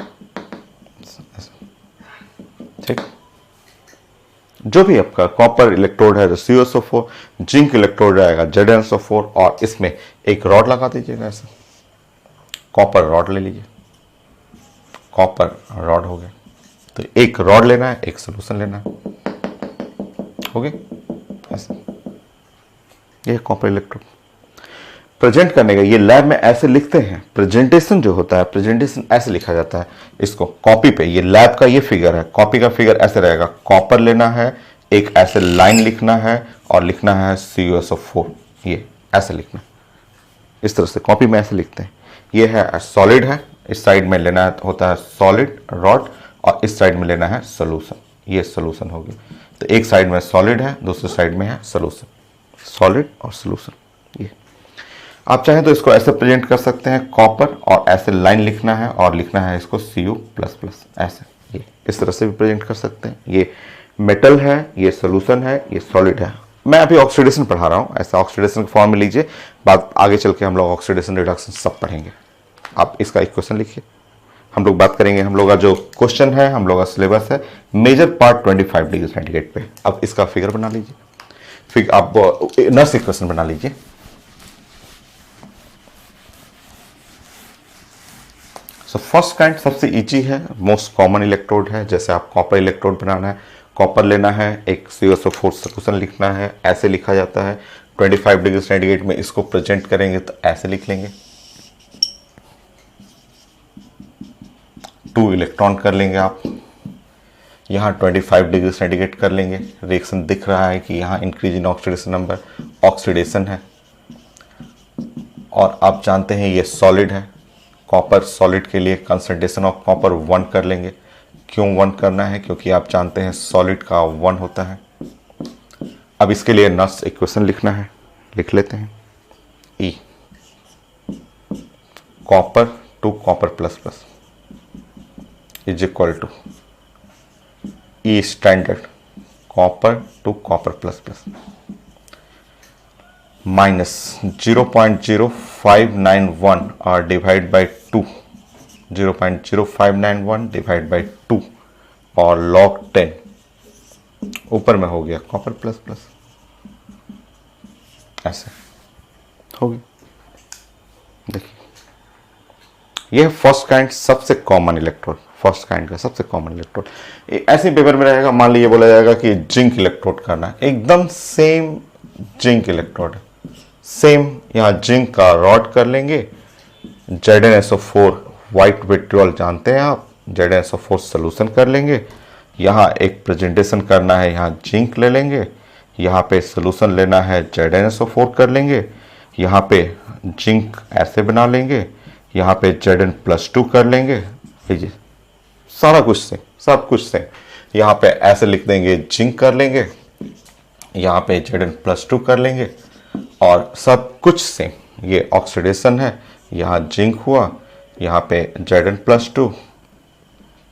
ठीक, जो भी आपका कॉपर इलेक्ट्रोड है तो CuSO4, जिंक इलेक्ट्रोड रहेगा ZnSO4, और इसमें एक रॉड लगा दीजिएगा ऐसे, कॉपर रॉड ले लीजिए, कॉपर रॉड हो गया। तो एक रॉड लेना है, एक सोल्यूशन लेना है, हो गया ऐसे। ये कॉपर इलेक्ट्रोड प्रेजेंट करने का, ये लैब में ऐसे लिखते हैं। प्रेजेंटेशन जो होता है, प्रेजेंटेशन ऐसे लिखा जाता है इसको कॉपी पे। ये लैब का ये फिगर है, कॉपी का फिगर ऐसे रहेगा, कॉपर लेना है, एक ऐसे लाइन लिखना है और लिखना है CuSO4, ये ऐसे लिखना है, इस तरह से कॉपी में ऐसे लिखते हैं। ये है सॉलिड है, इस साइड में लेना होता है सॉलिड रॉड, और इस साइड में लेना है सोल्यूशन, ये सोल्यूशन हो गया। तो एक साइड में सॉलिड है, दूसरे साइड में है सोल्यूशन, सॉलिड और सोल्यूशन। ये आप चाहें तो इसको ऐसे प्रेजेंट कर सकते हैं, कॉपर और ऐसे लाइन लिखना है और लिखना है इसको Cu++, ऐसे, ये इस तरह से भी प्रेजेंट कर सकते हैं। ये मेटल है, ये सोल्यूशन है, ये सॉलिड है। मैं अभी ऑक्सीडेशन पढ़ा रहा हूँ, ऐसा ऑक्सीडेशन के फॉर्म में लीजिए, बात आगे चल के हम लोग ऑक्सीडेशन रिडक्शन सब पढ़ेंगे। आप इसका एक क्वेश्चन लिखिए, हम लोग बात करेंगे। हम लोग का जो क्वेश्चन है, हम लोग का सिलेबस है मेजर पार्ट 25 डिग्री सेंटीग्रेड पे। अब इसका फिगर बना लीजिए, फिर आप नर्स इक्वेशन बना लीजिए। सो फर्स्ट काइंड सबसे इजी है, मोस्ट कॉमन इलेक्ट्रोड है। जैसे आप कॉपर इलेक्ट्रोड बनाना है, कॉपर लेना है, एक CuSO4 सोल्यूशन लिखना है, ऐसे लिखा जाता है। 25 डिग्री सेंटीग्रेड में इसको प्रेजेंट करेंगे तो ऐसे लिख लेंगे, 2 इलेक्ट्रॉन कर लेंगे आप, यहाँ 25 डिग्री सेंटीग्रेड कर लेंगे। रिएक्शन दिख रहा है कि यहाँ increase in oxidation number, oxidation है। और आप जानते हैं ये सॉलिड है, कॉपर सॉलिड के लिए कंसंट्रेशन ऑफ कॉपर 1 कर लेंगे। क्यों 1 करना है? क्योंकि आप जानते हैं सॉलिड का 1 होता है। अब इसके लिए नर्स इक्वेशन लिखना है, लिख लेते हैं। E copper to copper plus plus is equal to E standard copper to copper plus plus minus 0.0591 और डिवाइड बाई 2, 0.0591 डिवाइड बाई 2 और log 10 ऊपर में हो गया कॉपर प्लस प्लस, ऐसे हो गया। देखिए ये फर्स्ट काइंड सबसे कॉमन इलेक्ट्रोड, फर्स्ट काइंड का सबसे कॉमन इलेक्ट्रोड। ऐसे पेपर में रहेगा, मान लीजिए बोला जाएगा कि जिंक इलेक्ट्रोड करना है, एकदम सेम जिंक इलेक्ट्रोड है, सेम। यहाँ जिंक का रॉड कर लेंगे, ZnSO4 व्हाइट विट्रियोल जानते हैं आप, ZnSO4 सोल्यूशन कर लेंगे। यहाँ एक प्रेजेंटेशन करना है, यहाँ जिंक ले लेंगे, यहाँ पे सोल्यूशन लेना है ZnSO4 कर लेंगे, यहाँ पे जिंक ऐसे बना लेंगे, यहाँ पे Zn+2 कर लेंगे। लीजिए सारा कुछ से, सब कुछ से। यहाँ पे ऐसे लिख देंगे जिंक कर लेंगे, यहाँ पे Zn+2 कर लेंगे, और सब कुछ सेम। ये ऑक्सीडेशन है, यहाँ जिंक हुआ, यहाँ पे Zn+2,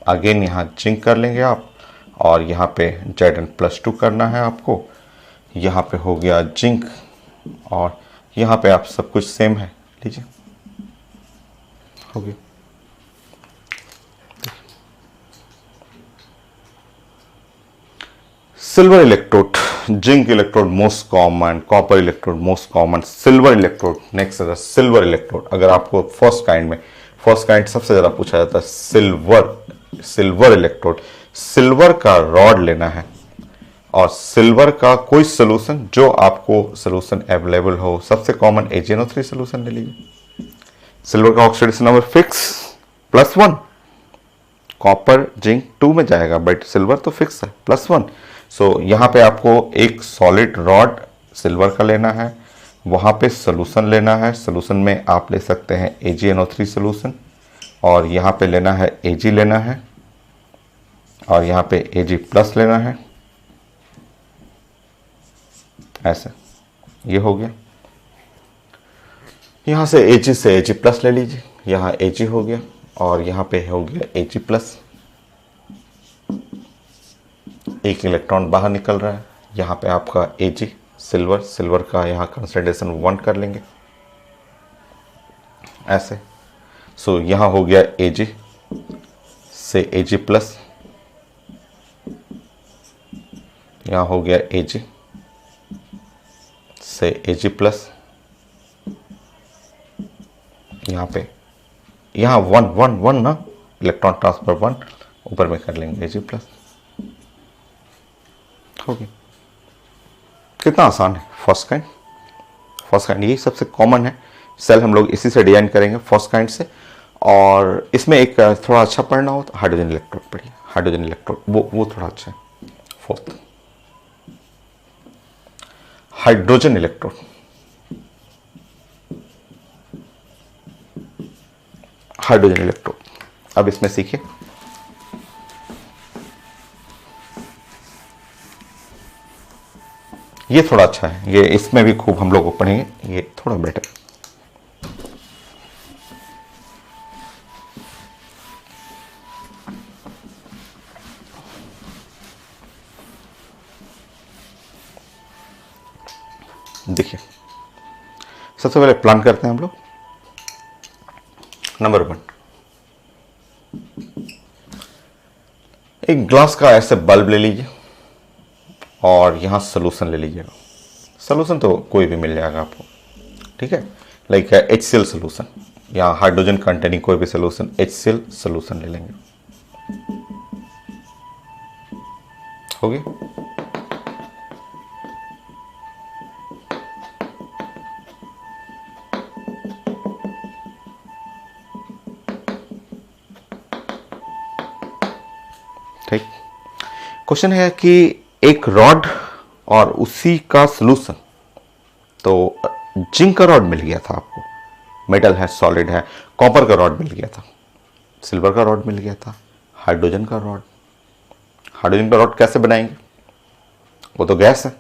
अगेन यहाँ जिंक कर लेंगे आप, और यहाँ पे Zn+2 करना है आपको। यहाँ पे हो गया जिंक, और यहाँ पे आप सब कुछ सेम है। लीजिए हो गया। Silver electrode, zinc electrode most common, copper electrode most common, silver electrode next है सिल्वर इलेक्ट्रोड। अगर आपको फर्स्ट काइंड सबसे ज्यादा पूछा जाता है सिल्वर इलेक्ट्रोड। सिल्वर का रॉड लेना है और सिल्वर का कोई सोल्यूशन जो आपको सोल्यूशन अवेलेबल हो, सबसे कॉमन AgNO3 सोल्यूशन ले लीजिए। सिल्वर का oxidation number fix +1, copper zinc 2 में जाएगा, बट सिल्वर तो फिक्स है +1। सो यहाँ पे आपको एक सॉलिड रॉड सिल्वर का लेना है, वहाँ पे सोल्यूशन लेना है। सोल्यूशन में आप ले सकते हैं AgNO3 सोल्यूशन, और यहाँ पे लेना है Ag लेना है, और यहाँ पे Ag+ लेना है, ऐसे ये हो गया। यहाँ से Ag+ ले लीजिए, यहाँ Ag हो गया, और यहाँ पे हो गया Ag+। एक इलेक्ट्रॉन बाहर निकल रहा है, यहाँ पे आपका Ag सिल्वर का यहाँ कंसंट्रेशन 1 कर लेंगे, ऐसे। सो यहाँ हो गया Ag से Ag+, यहाँ हो गया Ag से Ag प्लस, यहाँ पे यहाँ 1 1 1 ना, इलेक्ट्रॉन ट्रांसफर 1, ऊपर में कर लेंगे Ag प्लस, हो गया। कितना आसान है, फर्स्ट काइंड यही सबसे कॉमन है। सेल हम लोग इसी से डिजाइन करेंगे, फर्स्ट काइंड से। और इसमें एक थोड़ा अच्छा पढ़ना हो तो हाइड्रोजन इलेक्ट्रोड पढ़िए, हाइड्रोजन इलेक्ट्रोड वो थोड़ा अच्छा है। Fourth hydrogen electrode, hydrogen electrode. अब इसमें सीखिए, ये थोड़ा अच्छा है, ये इसमें भी खूब हम लोग को पढ़ेंगे, ये थोड़ा बेटर। देखिए, सबसे पहले प्लान करते हैं हम लोग। नंबर 1, एक ग्लास का ऐसे बल्ब ले लीजिए और यहां सोल्यूशन ले लीजिएगा। सोल्यूशन तो कोई भी मिल जाएगा आपको, ठीक है, लाइक HCl सोल्यूशन या हाइड्रोजन कंटेनिंग कोई भी सोल्यूशन, HCl सोल्यूशन ले लेंगे। हो गया। ठीक, क्वेश्चन है कि एक रॉड और उसी का सोल्यूशन, तो जिंक का रॉड मिल गया था आपको, मेटल है, सॉलिड है, कॉपर का रॉड मिल गया था, सिल्वर का रॉड मिल गया था, हाइड्रोजन का रॉड। हाइड्रोजन का रॉड कैसे बनाएंगे, वो तो गैस है।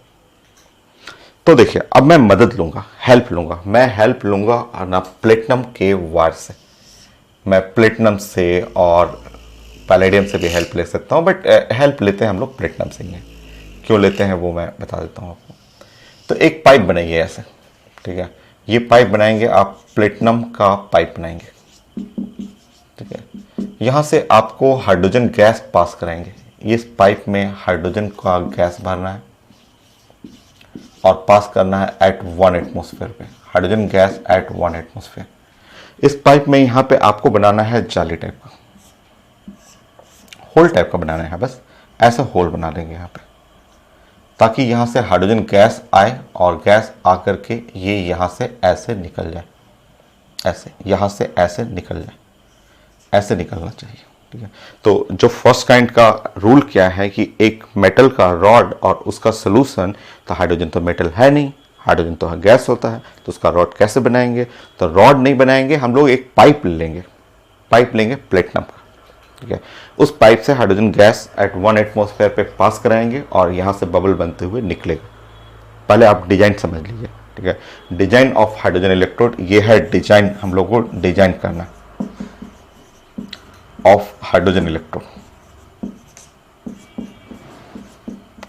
तो देखिए, अब मैं मदद लूंगा, हेल्प लूंगा, मैं हेल्प लूंगा ना प्लेटिनम के वायर से, मैं प्लेटिनम से और पैलेडियम से भी हेल्प ले सकता हूं, बट हेल्प लेते हैं हम लोग प्लेटिनम से ही है। क्यों लेते हैं वो मैं बता देता हूं आपको। तो एक पाइप बनाइए ऐसे, ठीक है, ये पाइप बनाएंगे आप, प्लेटिनम का पाइप बनाएंगे, ठीक है। यहां से आपको हाइड्रोजन गैस पास कराएंगे, इस पाइप में हाइड्रोजन का गैस भरना है और पास करना है एट 1 एटमॉस्फेयर पे, हाइड्रोजन गैस एट 1 एटमॉस्फेयर। इस पाइप में यहां पे आपको बनाना है जाली टाइप का, होल टाइप का बनाना है, बस ऐसा होल बना देंगे यहाँ पे, ताकि यहाँ से हाइड्रोजन गैस आए और गैस आकर के ये यहाँ से ऐसे निकल जाए, ऐसे यहाँ से ऐसे निकल जाए, ऐसे निकलना चाहिए, ठीक है। तो जो फर्स्ट काइंड का रूल क्या है कि एक मेटल का रॉड और उसका सोल्यूशन, तो हाइड्रोजन तो मेटल है नहीं, हाइड्रोजन तो गैस होता है, तो उसका रॉड कैसे बनाएंगे, तो रॉड नहीं बनाएंगे हम लोग, एक पाइप लेंगे, पाइप लेंगे प्लेटिनम का, ठीक है। उस पाइप से हाइड्रोजन गैस एट 1 एटमॉस्फेयर पे पास कराएंगे और यहाँ से बबल बनते हुए निकलेगा। पहले आप डिजाइन समझ लीजिए, ठीक है, डिजाइन ऑफ हाइड्रोजन इलेक्ट्रोड, ये है डिजाइन, हम लोग को डिजाइन करना ऑफ हाइड्रोजन इलेक्ट्रोड।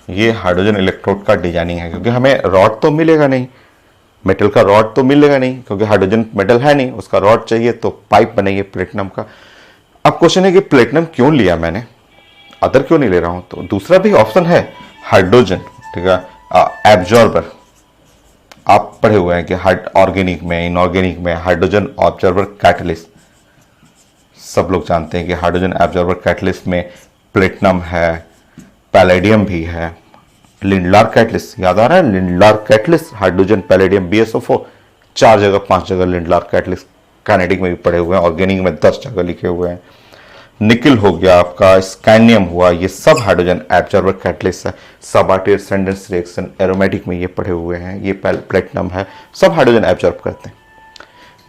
ये हाइड्रोजन इलेक्ट्रोड का डिजाइनिंग है, क्योंकि हमें रॉड तो मिलेगा नहीं, मेटल का रॉड तो मिलेगा नहीं, क्योंकि हाइड्रोजन मेटल है नहीं, उसका रॉड चाहिए, तो पाइप बनाइए प्लेटिनम का। अब क्वेश्चन है कि प्लेटिनम क्यों लिया मैंने, अदर क्यों नहीं ले रहा हूं, तो दूसरा भी ऑप्शन है हाइड्रोजन, ठीक है, एब्जॉर्बर। आप पढ़े हुए हैं कि ऑर्गेनिक में, इनऑर्गेनिक में हाइड्रोजन ऑब्जॉर्बर कैटलिस्ट, सब लोग जानते हैं कि हाइड्रोजन एब्जॉर्बर कैटलिस्ट में प्लेटिनम है, पैलेडियम भी है, लिंडलार कैटलिस्ट, याद आ रहा है, Lindlar catalyst, hydrogen palladium BSO4, 4 जगह 5 जगह लिंडलार कैटलिस्ट, काइनेटिक में भी पढ़े हुए हैं, ऑर्गेनिक में 10 जगह लिखे हुए हैं। निकिल हो गया आपका, स्कैनियम हुआ, ये सब हाइड्रोजन एब्जॉर्बर कैटलिस्ट है। सबार्टियर सेंडेंस रिएक्शन एरोमेटिक में ये पढ़े हुए हैं, ये प्लेटिनम है, सब हाइड्रोजन एब्जॉर्ब करते हैं।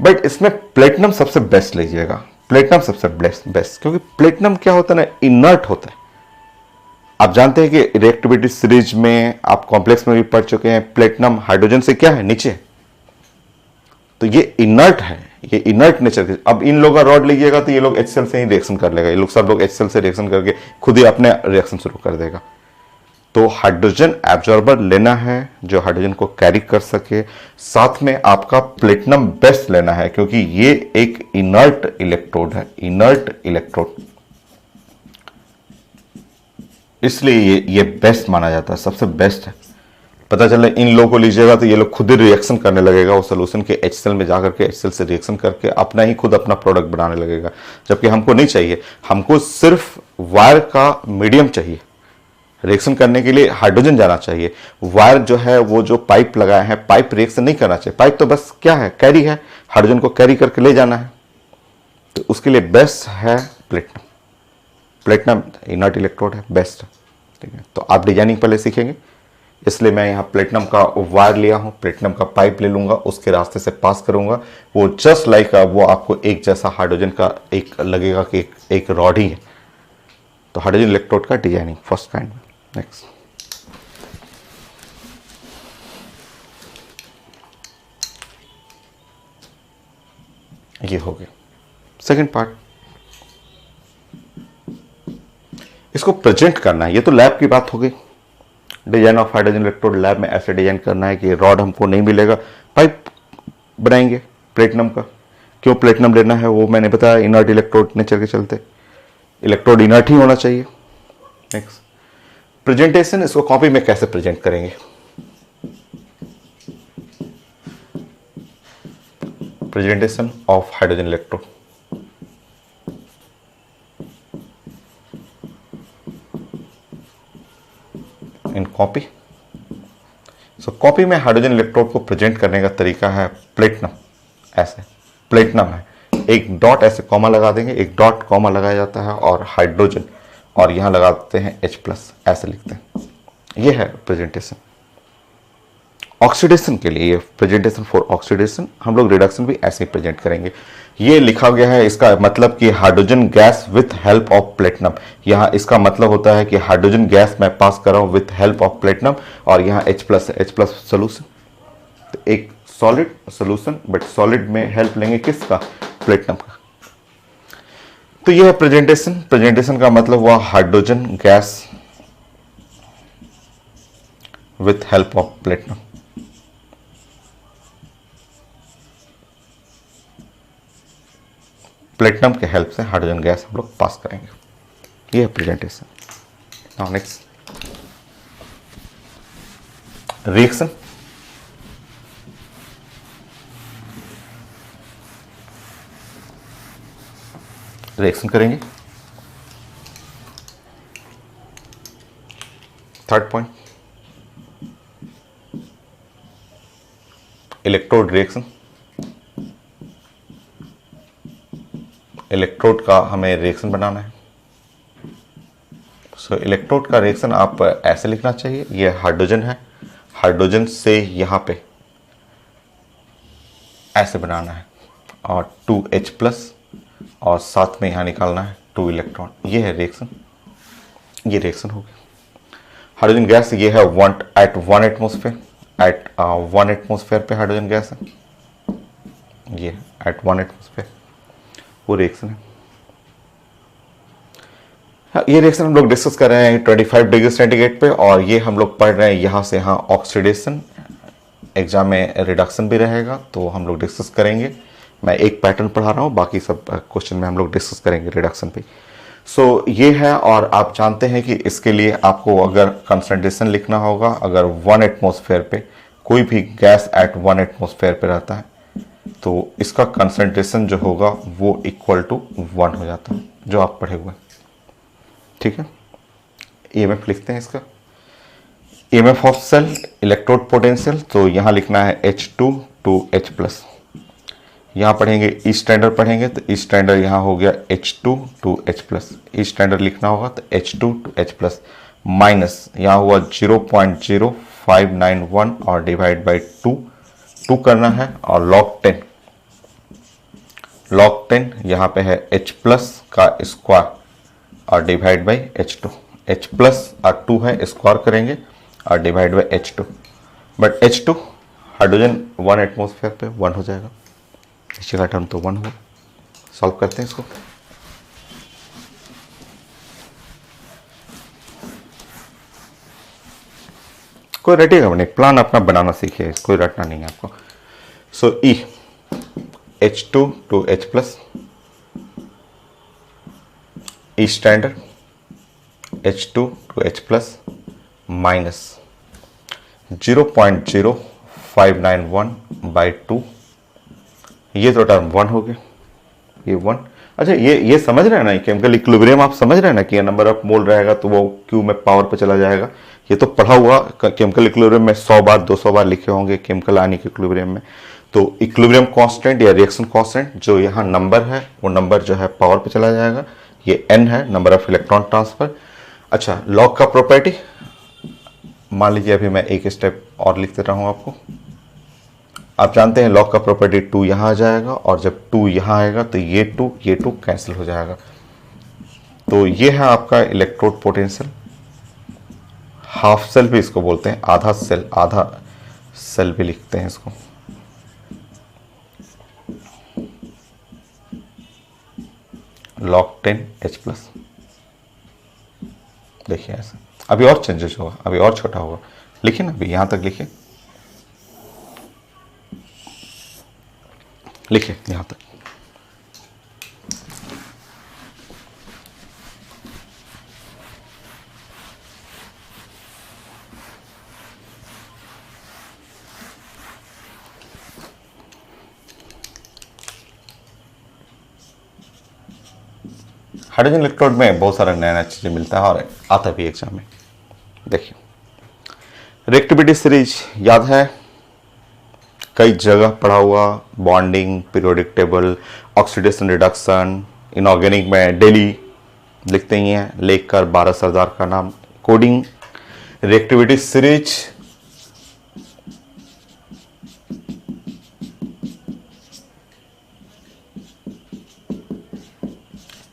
बट इसमें प्लेटिनम सबसे बेस्ट लीजिएगा, प्लेटिनम सबसे बेस्ट, क्योंकि प्लेटिनम क्या होता है ना, इनर्ट होता है। आप जानते हैं कि रिएक्टिविटी सीरीज में आप कॉम्प्लेक्स में भी पढ़ चुके हैं, प्लेटिनम हाइड्रोजन से क्या है, नीचे, तो ये इनर्ट है, ये इनर्ट नेचर के। अब इन लोगों का रॉड लीजिएगा तो ये लोग HCl से ही रिएक्शन कर लेगा, ये लोग सब लोग HCl से रिएक्शन करके खुद ही अपने रिएक्शन शुरू कर देगा। तो हाइड्रोजन एब्जॉर्बर लेना है जो हाइड्रोजन को कैरी कर सके, साथ में आपका प्लेटिनम बेस्ट लेना है, क्योंकि ये एक इनर्ट इलेक्ट्रोड है, इनर्ट इलेक्ट्रोड। इसलिए ये बेस्ट माना जाता है, सबसे बेस्ट है। पता चले इन लोगों को लीजिएगा तो ये लोग खुद ही रिएक्शन करने लगेगा, वो सोल्यूशन के HCl में जाकर के HCl से रिएक्शन करके अपना ही खुद अपना प्रोडक्ट बनाने लगेगा, जबकि हमको नहीं चाहिए। हमको सिर्फ वायर का मीडियम चाहिए, रिएक्शन करने के लिए हाइड्रोजन जाना चाहिए। वायर जो है वो जो पाइप लगाया है, पाइप रिएक्शन नहीं करना चाहिए। पाइप तो बस क्या है, कैरी है, हाइड्रोजन को कैरी करके ले जाना है। तो उसके लिए बेस्ट है प्लेटिनम। प्लेटिनम इनर्ट इलेक्ट्रोड है, बेस्ट है। ठीक है, तो आप डिजाइनिंग पहले सीखेंगे, इसलिए मैं यहाँ प्लेटिनम का वायर लिया हूँ, प्लेटिनम का पाइप ले लूंगा, उसके रास्ते से पास करूंगा। वो जस्ट लाइक वो आपको एक जैसा हाइड्रोजन का एक लगेगा कि एक रॉड ही है। तो हाइड्रोजन इलेक्ट्रोड का डिजाइनिंग फर्स्ट काइंड में। नेक्स्ट, ये हो गया सेकेंड पार्ट। इसको प्रेजेंट करना है, ये तो लैब की बात हो गई। Design of hydrogen electrode, lab में ऐसे डिजाइन करना है कि रॉड हमको नहीं मिलेगा, पाइप बनाएंगे प्लेटिनम का। क्यों प्लेटिनम लेना है वो मैंने बताया, इनर्ट इलेक्ट्रोड नेचर के चलते इलेक्ट्रोड इनर्ट ही होना चाहिए। नेक्स्ट, प्रेजेंटेशन, इसको कॉपी में कैसे प्रेजेंट करेंगे। Presentation of hydrogen electrode, in copy. So copy में हाइड्रोजन इलेक्ट्रोड को प्रेजेंट करने का तरीका है प्लेटिनम, ऐसे प्लेटिनम है, एक डॉट ऐसे कॉमा लगा देंगे, एक डॉट कॉमा लगाया जाता है और हाइड्रोजन, और यहां लगा देते हैं H+, ऐसे लिखते हैं। ये है प्रेजेंटेशन। ऑक्सीडेशन के लिए, ये प्रेजेंटेशन फॉर ऑक्सीडेशन, हम लोग रिडक्शन भी ऐसे ही प्रेजेंट करेंगे। ये लिखा गया है, इसका मतलब कि hydrogen gas with help of platinum. यहाँ इसका मतलब होता है कि हाइड्रोजन गैस मैं पास कर रहा हूँ विथ हेल्प ऑफ प्लेटिनम, और यहाँ H+ सोल्यूशन। तो एक सॉलिड सोल्यूशन, बट सॉलिड में हेल्प लेंगे किसका, प्लेटिनम का। तो यह है प्रेजेंटेशन। प्रेजेंटेशन का मतलब हुआ hydrogen gas with help of platinum. Platinum के हेल्प से हाइड्रोजन गैस हम लोग पास करेंगे, ये है presentation. Now next, reaction. Reaction करेंगे। Third point, electrode reaction. Electrode का हमें रिएक्शन बनाना है। सो इलेक्ट्रोड का रिएक्शन आप ऐसे लिखना चाहिए, ये हाइड्रोजन है, हाइड्रोजन से यहाँ पे ऐसे बनाना है, और 2H+, और साथ में यहाँ निकालना है 2 इलेक्ट्रॉन। ये है रिएक्शन, ये रिएक्शन हो गया। हाइड्रोजन गैस ये है एट 1 एटमोसफेयर, एट 1 एटमोसफेयर पे हाइड्रोजन गैस है, ये एट 1 एटमोसफेयर, वो रिएक्शन है। ये रिएक्शन हम लोग डिस्कस कर रहे हैं 25 डिग्री सेंटीग्रेड पे, और ये हम लोग पढ़ रहे हैं यहाँ से यहाँ ऑक्सीडेशन। एग्जाम में रिडक्शन भी रहेगा, तो हम लोग डिस्कस करेंगे। मैं एक पैटर्न पढ़ा रहा हूँ, बाकी सब क्वेश्चन में हम लोग डिस्कस करेंगे रिडक्शन पे। सो ये है, और आप जानते हैं कि इसके लिए आपको अगर कंसंट्रेशन लिखना होगा, अगर 1 एटमोसफेयर पे कोई भी गैस एट 1 एटमोसफेयर पे रहता है, तो इसका कंसंट्रेशन जो होगा वो इक्वल टू 1 हो जाता है, जो आप पढ़े हुए हैं। ठीक है, EMF लिखते हैं इसका, EMF of cell, electrode potential. तो यहाँ लिखना है H2 to H+। यहाँ पढ़ेंगे ई स्टैंडर्ड पढ़ेंगे, तो ई स्टैंडर्ड यहाँ हो गया H2 to H+। E standard लिखना होगा तो H2 to H+, माइनस यहाँ हुआ 0.0591 और डिवाइड बाई 2 करना है, और log 10 यहाँ पे है H+ का स्क्वायर और डिवाइड बाई H2। H+ और 2 है, स्क्वायर करेंगे और divide by H2, but H2 hydrogen 1 atmosphere पे 1 हो जाएगा, नीचे का टर्म तो 1 हो। सॉल्व करते हैं इसको। कोई रटेगा नहीं, प्लान अपना बनाना सीखिए, कोई रटना नहीं है आपको। So E H2 to H+, E standard H2 to H plus minus 0.0591 by 2, ये तो टर्म 1 हो गया, ये 1। अच्छा ये समझ रहे हैं ना, केमिकल इक्विलिब्रियम आप समझ रहे हैं ना कि ये नंबर ऑफ मोल रहेगा तो वो क्यू में पावर पे चला जाएगा। ये तो पढ़ा हुआ केमिकल इक्विलिब्रियम में 100 बार 200 बार लिखे होंगे केमिकल आयनिक इक्विलिब्रियम में। तो इक्विलिब्रियम कांस्टेंट या रिएक्शन कांस्टेंट जो यहाँ नंबर है वो नंबर जो है पावर पे चला जाएगा। ये n है, नंबर ऑफ इलेक्ट्रॉन ट्रांसफर। अच्छा, लॉग का प्रॉपर्टी मान लीजिए, अभी मैं एक स्टेप और लिख देता हूँ आपको। आप जानते हैं लॉग का प्रॉपर्टी 2 यहाँ आ जाएगा, और जब 2 यहाँ आएगा तो ये 2 कैंसिल हो जाएगा। तो ये है आपका इलेक्ट्रोड पोटेंशियल। हाफ सेल भी इसको बोलते हैं, आधा सेल भी लिखते हैं इसको। log 10 H plus. देखिए ऐसा, अभी और चेंजेस होगा, अभी और छोटा होगा। लिखिए ना, अभी यहां तक लिखिए, लिखिए यहां तक। हाइड्रोजन इलेक्ट्रोड में बहुत सारा नया नया चीज़ें मिलता है और आता भी एग्जाम में। देखिए, रिएक्टिविटी सीरीज याद है, कई जगह पढ़ा हुआ, bonding, periodic table, oxidation reduction, inorganic में डेली लिखते ही हैं, लेकर 12 सरदार का नाम, coding, reactivity series.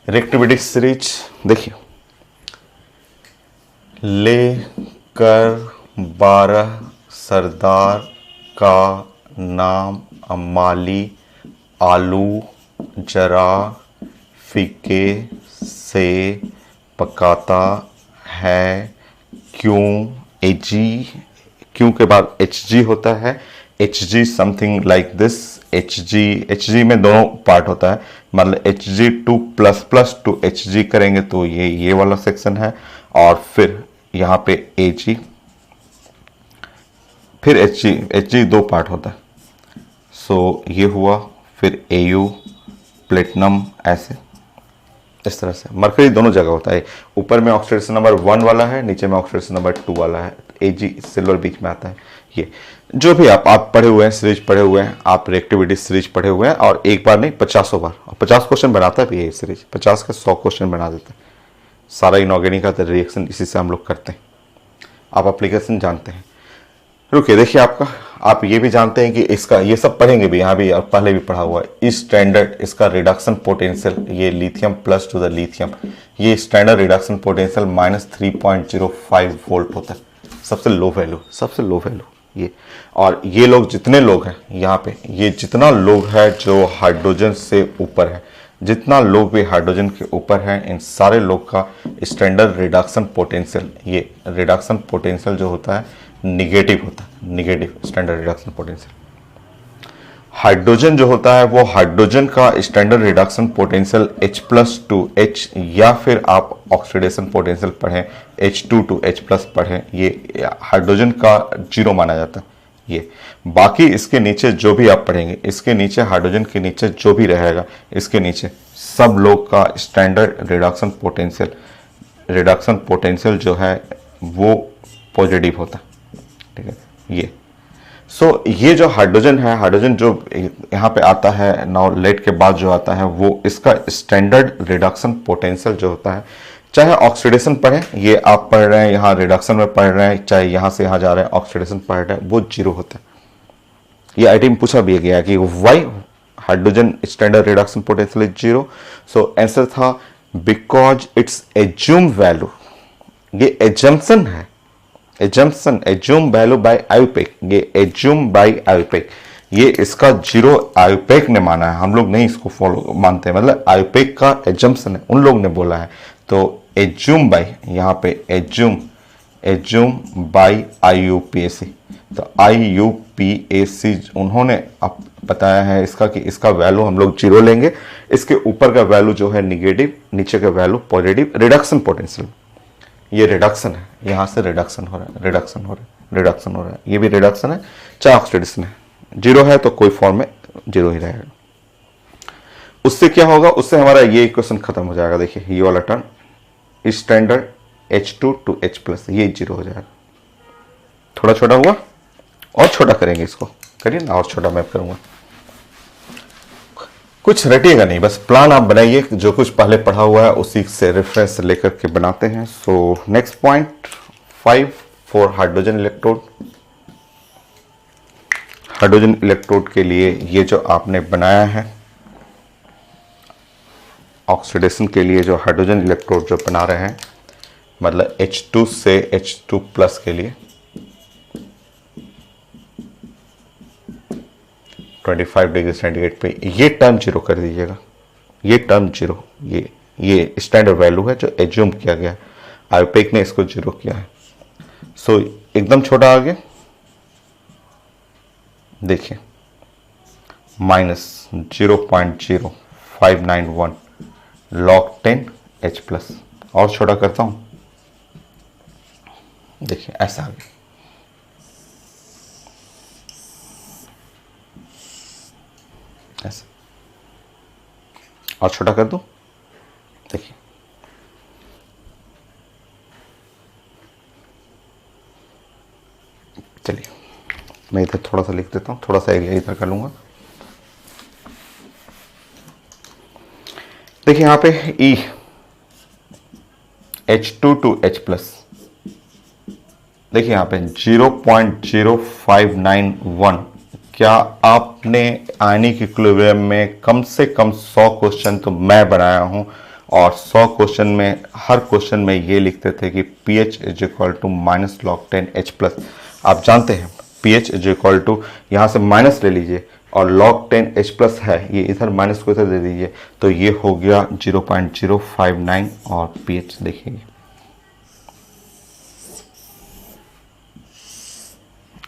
Reactivity series देखिए, लेकर 12 सरदार का नाम, अम्माली आलू जरा फीके से पकाता है, क्यों एजी, क्यों के बाद एच जी होता है, H G something like this, H G में दोनों पार्ट होता है, मतलब H G 2 plus plus to H G करेंगे तो ये वाला सेक्शन है, और फिर यहाँ पे ए जी, फिर एच जी 2 पार्ट होता है। सो ये हुआ, फिर ए यू, प्लेटिनम, ऐसे इस तरह से। मरकरी दोनों जगह होता है, ऊपर में ऑक्सीडेशन नंबर 1 वाला है, नीचे में ऑक्सीडेशन नंबर 2 वाला है, एजी सिल्वर बीच में आता है। ये जो भी आप पढ़े हुए हैं, सीरीज पढ़े हुए हैं, आप रिएक्टिविटी सीरीज पढ़े हुए हैं, और एक बार नहीं 50 बार, और 50 क्वेश्चन बनाता है भी ये सीरीज, 50 का 100 क्वेश्चन बना देता है। सारा इनऑर्गेनिक का रिएक्शन इसी से हम लोग करते हैं, आप एप्लीकेशन जानते हैं। रुकिए, देखिए आपका, आप ये भी जानते हैं कि इसका, ये सब पढ़ेंगे भी, यहाँ भी और पहले भी पढ़ा हुआ है, इस स्टैंडर्ड इसका रिडक्शन पोटेंशियल, ये lithium plus two the lithium, ये स्टैंडर्ड रिडक्शन पोटेंशियल -3.05 वोल्ट होता है, सबसे लो वैल्यू ये। और ये लोग जितने लोग हैं यहाँ पे, ये जितना लोग है जो हाइड्रोजन से ऊपर है, जितना लोग भी हाइड्रोजन के ऊपर हैं, इन सारे लोग का स्टैंडर्ड रिडक्शन पोटेंशियल, ये रिडक्शन पोटेंशियल जो होता है निगेटिव होता है, negative standard reduction potential. Hydrogen जो होता है वो हाइड्रोजन का standard reduction potential H plus two H, या फिर आप ऑक्सीडेशन पोटेंशियल पढ़ें H2 टू H प्लस पढ़ें, ये हाइड्रोजन का 0 माना जाता है। ये बाकी इसके नीचे जो भी आप पढ़ेंगे, इसके नीचे हाइड्रोजन के नीचे जो भी रहेगा, इसके नीचे सब लोग का स्टैंडर्ड रिडक्शन पोटेंशियल जो है वो पॉजिटिव होता है, ठीक है। ये ये जो हाइड्रोजन है, हाइड्रोजन जो यहाँ पे आता है नाउ लेट के बाद जो आता है, वो इसका स्टैंडर्ड रिडक्शन पोटेंशियल जो होता है, चाहे ऑक्सीडेशन पढ़े, ये आप पढ़ रहे हैं यहाँ रिडक्शन में पढ़ रहे हैं, चाहे यहाँ से यहाँ जा रहे हैं ऑक्सीडेशन पढ़ रहे हैं, वो 0 होता है। ये आईटी में पूछा भी गया कि Y hydrogen standard reduction potential is 0। So answer था बिकॉज इट्स एज्यूम वैल्यू, ये एजम्पशन है, एज्यूम वैल्यू बाय आयुपेक, ये एज्यूम बाय आयुपेक, ये इसका 0 आयुपेक ने माना है, हम लोग नहीं इसको फॉलो मानते हैं, मतलब आयुपेक का एजम्पशन है, उन लोग ने बोला है। तो एज्यूम बाय, यहाँ पे एज्यूम बाय IUPAC, तो IUPAC उन्होंने बताया है इसका कि इसका वैल्यू हम लोग 0 लेंगे, इसके ऊपर का वैल्यू जो है निगेटिव, नीचे का वैल्यू पॉजिटिव, रिडक्शन पोटेंशियल। ये रिडक्शन है, यहाँ से रिडक्शन हो रहा है, रिडक्शन हो रहा है, रिडक्शन हो रहा है, ये भी रिडक्शन है, चाहे ऑक्सीडेशन है। जीरो है तो कोई फॉर्म में जीरो ही रहेगा। उससे क्या होगा, उससे हमारा ये इक्वेशन खत्म हो जाएगा। देखिए ये वाला term standard H2 to H+, ये जीरो हो जाएगा। थोड़ा छोटा हुआ, और छोटा करेंगे इसको, करिए ना, और छोटा मैं करूंगा। कुछ रटिएगा नहीं, बस प्लान आप बनाइए, जो कुछ पहले पढ़ा हुआ है उसी से रेफरेंस लेकर के बनाते हैं। So next point 5 for hydrogen electrode. Hydrogen electrode के लिए ये जो आपने बनाया है, ऑक्सीडेशन के लिए जो हाइड्रोजन इलेक्ट्रोड जो बना रहे हैं, मतलब H2 से H2+ के लिए 25 डिग्री सेंटीग्रेड पे ये टर्म जीरो कर दीजिएगा। ये टर्म जीरो, ये स्टैंडर्ड वैल्यू है जो एज्यूम किया गया है, आईयूपैक ने इसको जीरो किया है। सो एकदम छोटा आ गया, देखिए -0.0591 log 10 H+। और छोटा करता हूं, देखिए ऐसा आ गया। ऐसा और छोटा कर दूं, देखिए चलिए मैं इधर थोड़ा सा लिख देता हूं, थोड़ा सा एरिया इधर कर लूंगा। देखिए यहां पे E H2 to H+, देखिए यहां पे 0.0591। क्या आपने आयनिक इक्विलिब्रियम में कम से कम 100 क्वेश्चन तो मैं बनाया हूं, और 100 क्वेश्चन में हर क्वेश्चन में ये लिखते थे कि pH = -log10 H+। आप जानते हैं pH = यहाँ से माइनस ले लीजिए और log 10 H+ है, ये इधर माइनस को इधर दे दीजिए, तो ये हो गया 0.059। और pH देखिए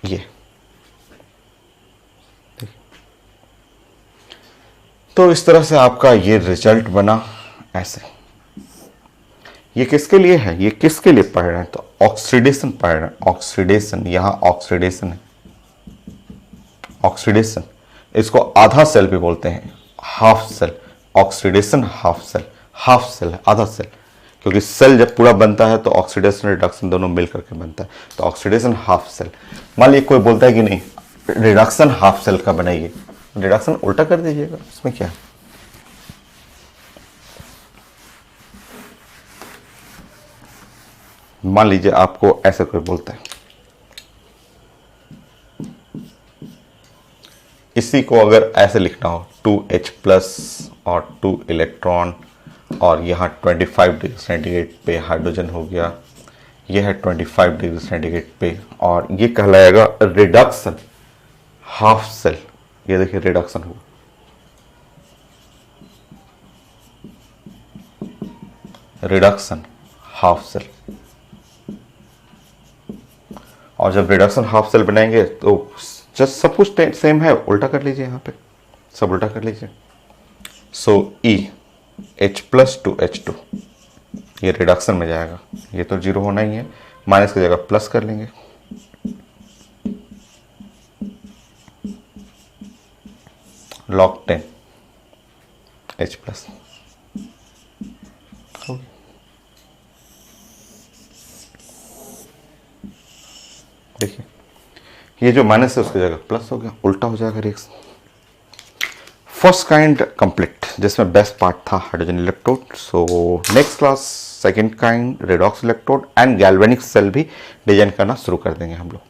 ये, तो इस तरह से आपका ये रिजल्ट बना। ऐसे ये किसके लिए है, ये किसके लिए पढ़ रहे हैं, तो ऑक्सीडेशन पढ़ रहे हैं। ऑक्सीडेशन, यहां ऑक्सीडेशन है, ऑक्सीडेशन, इसको आधा सेल भी बोलते हैं, half cell. Oxidation half cell, half cell है, आधा सेल, क्योंकि सेल जब पूरा बनता है तो ऑक्सीडेशन रिडक्शन दोनों मिल करके बनता है, तो ऑक्सीडेशन हाफ सेल। मान लीजिए कोई बोलता है कि नहीं रिडक्शन हाफ सेल का बनाइए, रिडक्शन उल्टा कर दीजिएगा, इसमें क्या है। मान लीजिए आपको ऐसे कोई बोलता है, इसी को अगर ऐसे लिखना हो 2H+ और 2 इलेक्ट्रॉन, और यहाँ 25 डिग्री सेंटीग्रेड पे हाइड्रोजन हो गया, यह है 25 डिग्री सेंटीग्रेड पे, और ये कहलाएगा रिडक्शन हाफ सेल। ये देखिए रिडक्शन हुआ, रिडक्शन हाफ सेल। और जब रिडक्शन हाफ सेल बनाएंगे तो जस्ट सब कुछ सेम है, उल्टा कर लीजिए, यहाँ पे सब उल्टा कर लीजिए। सो E H+ to H2 ये रिडक्शन में जाएगा, ये तो जीरो होना ही है, माइनस की जगह प्लस कर लेंगे। log 10 H+। देखिए ये जो माइनस है उसकी जगह प्लस हो गया, उल्टा हो जाएगा रिएक्शन। फर्स्ट काइंड कंप्लीट, जिसमें बेस्ट पार्ट था hydrogen electrode. So next class second kind redox electrode and galvanic cell भी डिजाइन करना शुरू कर देंगे हम लोग।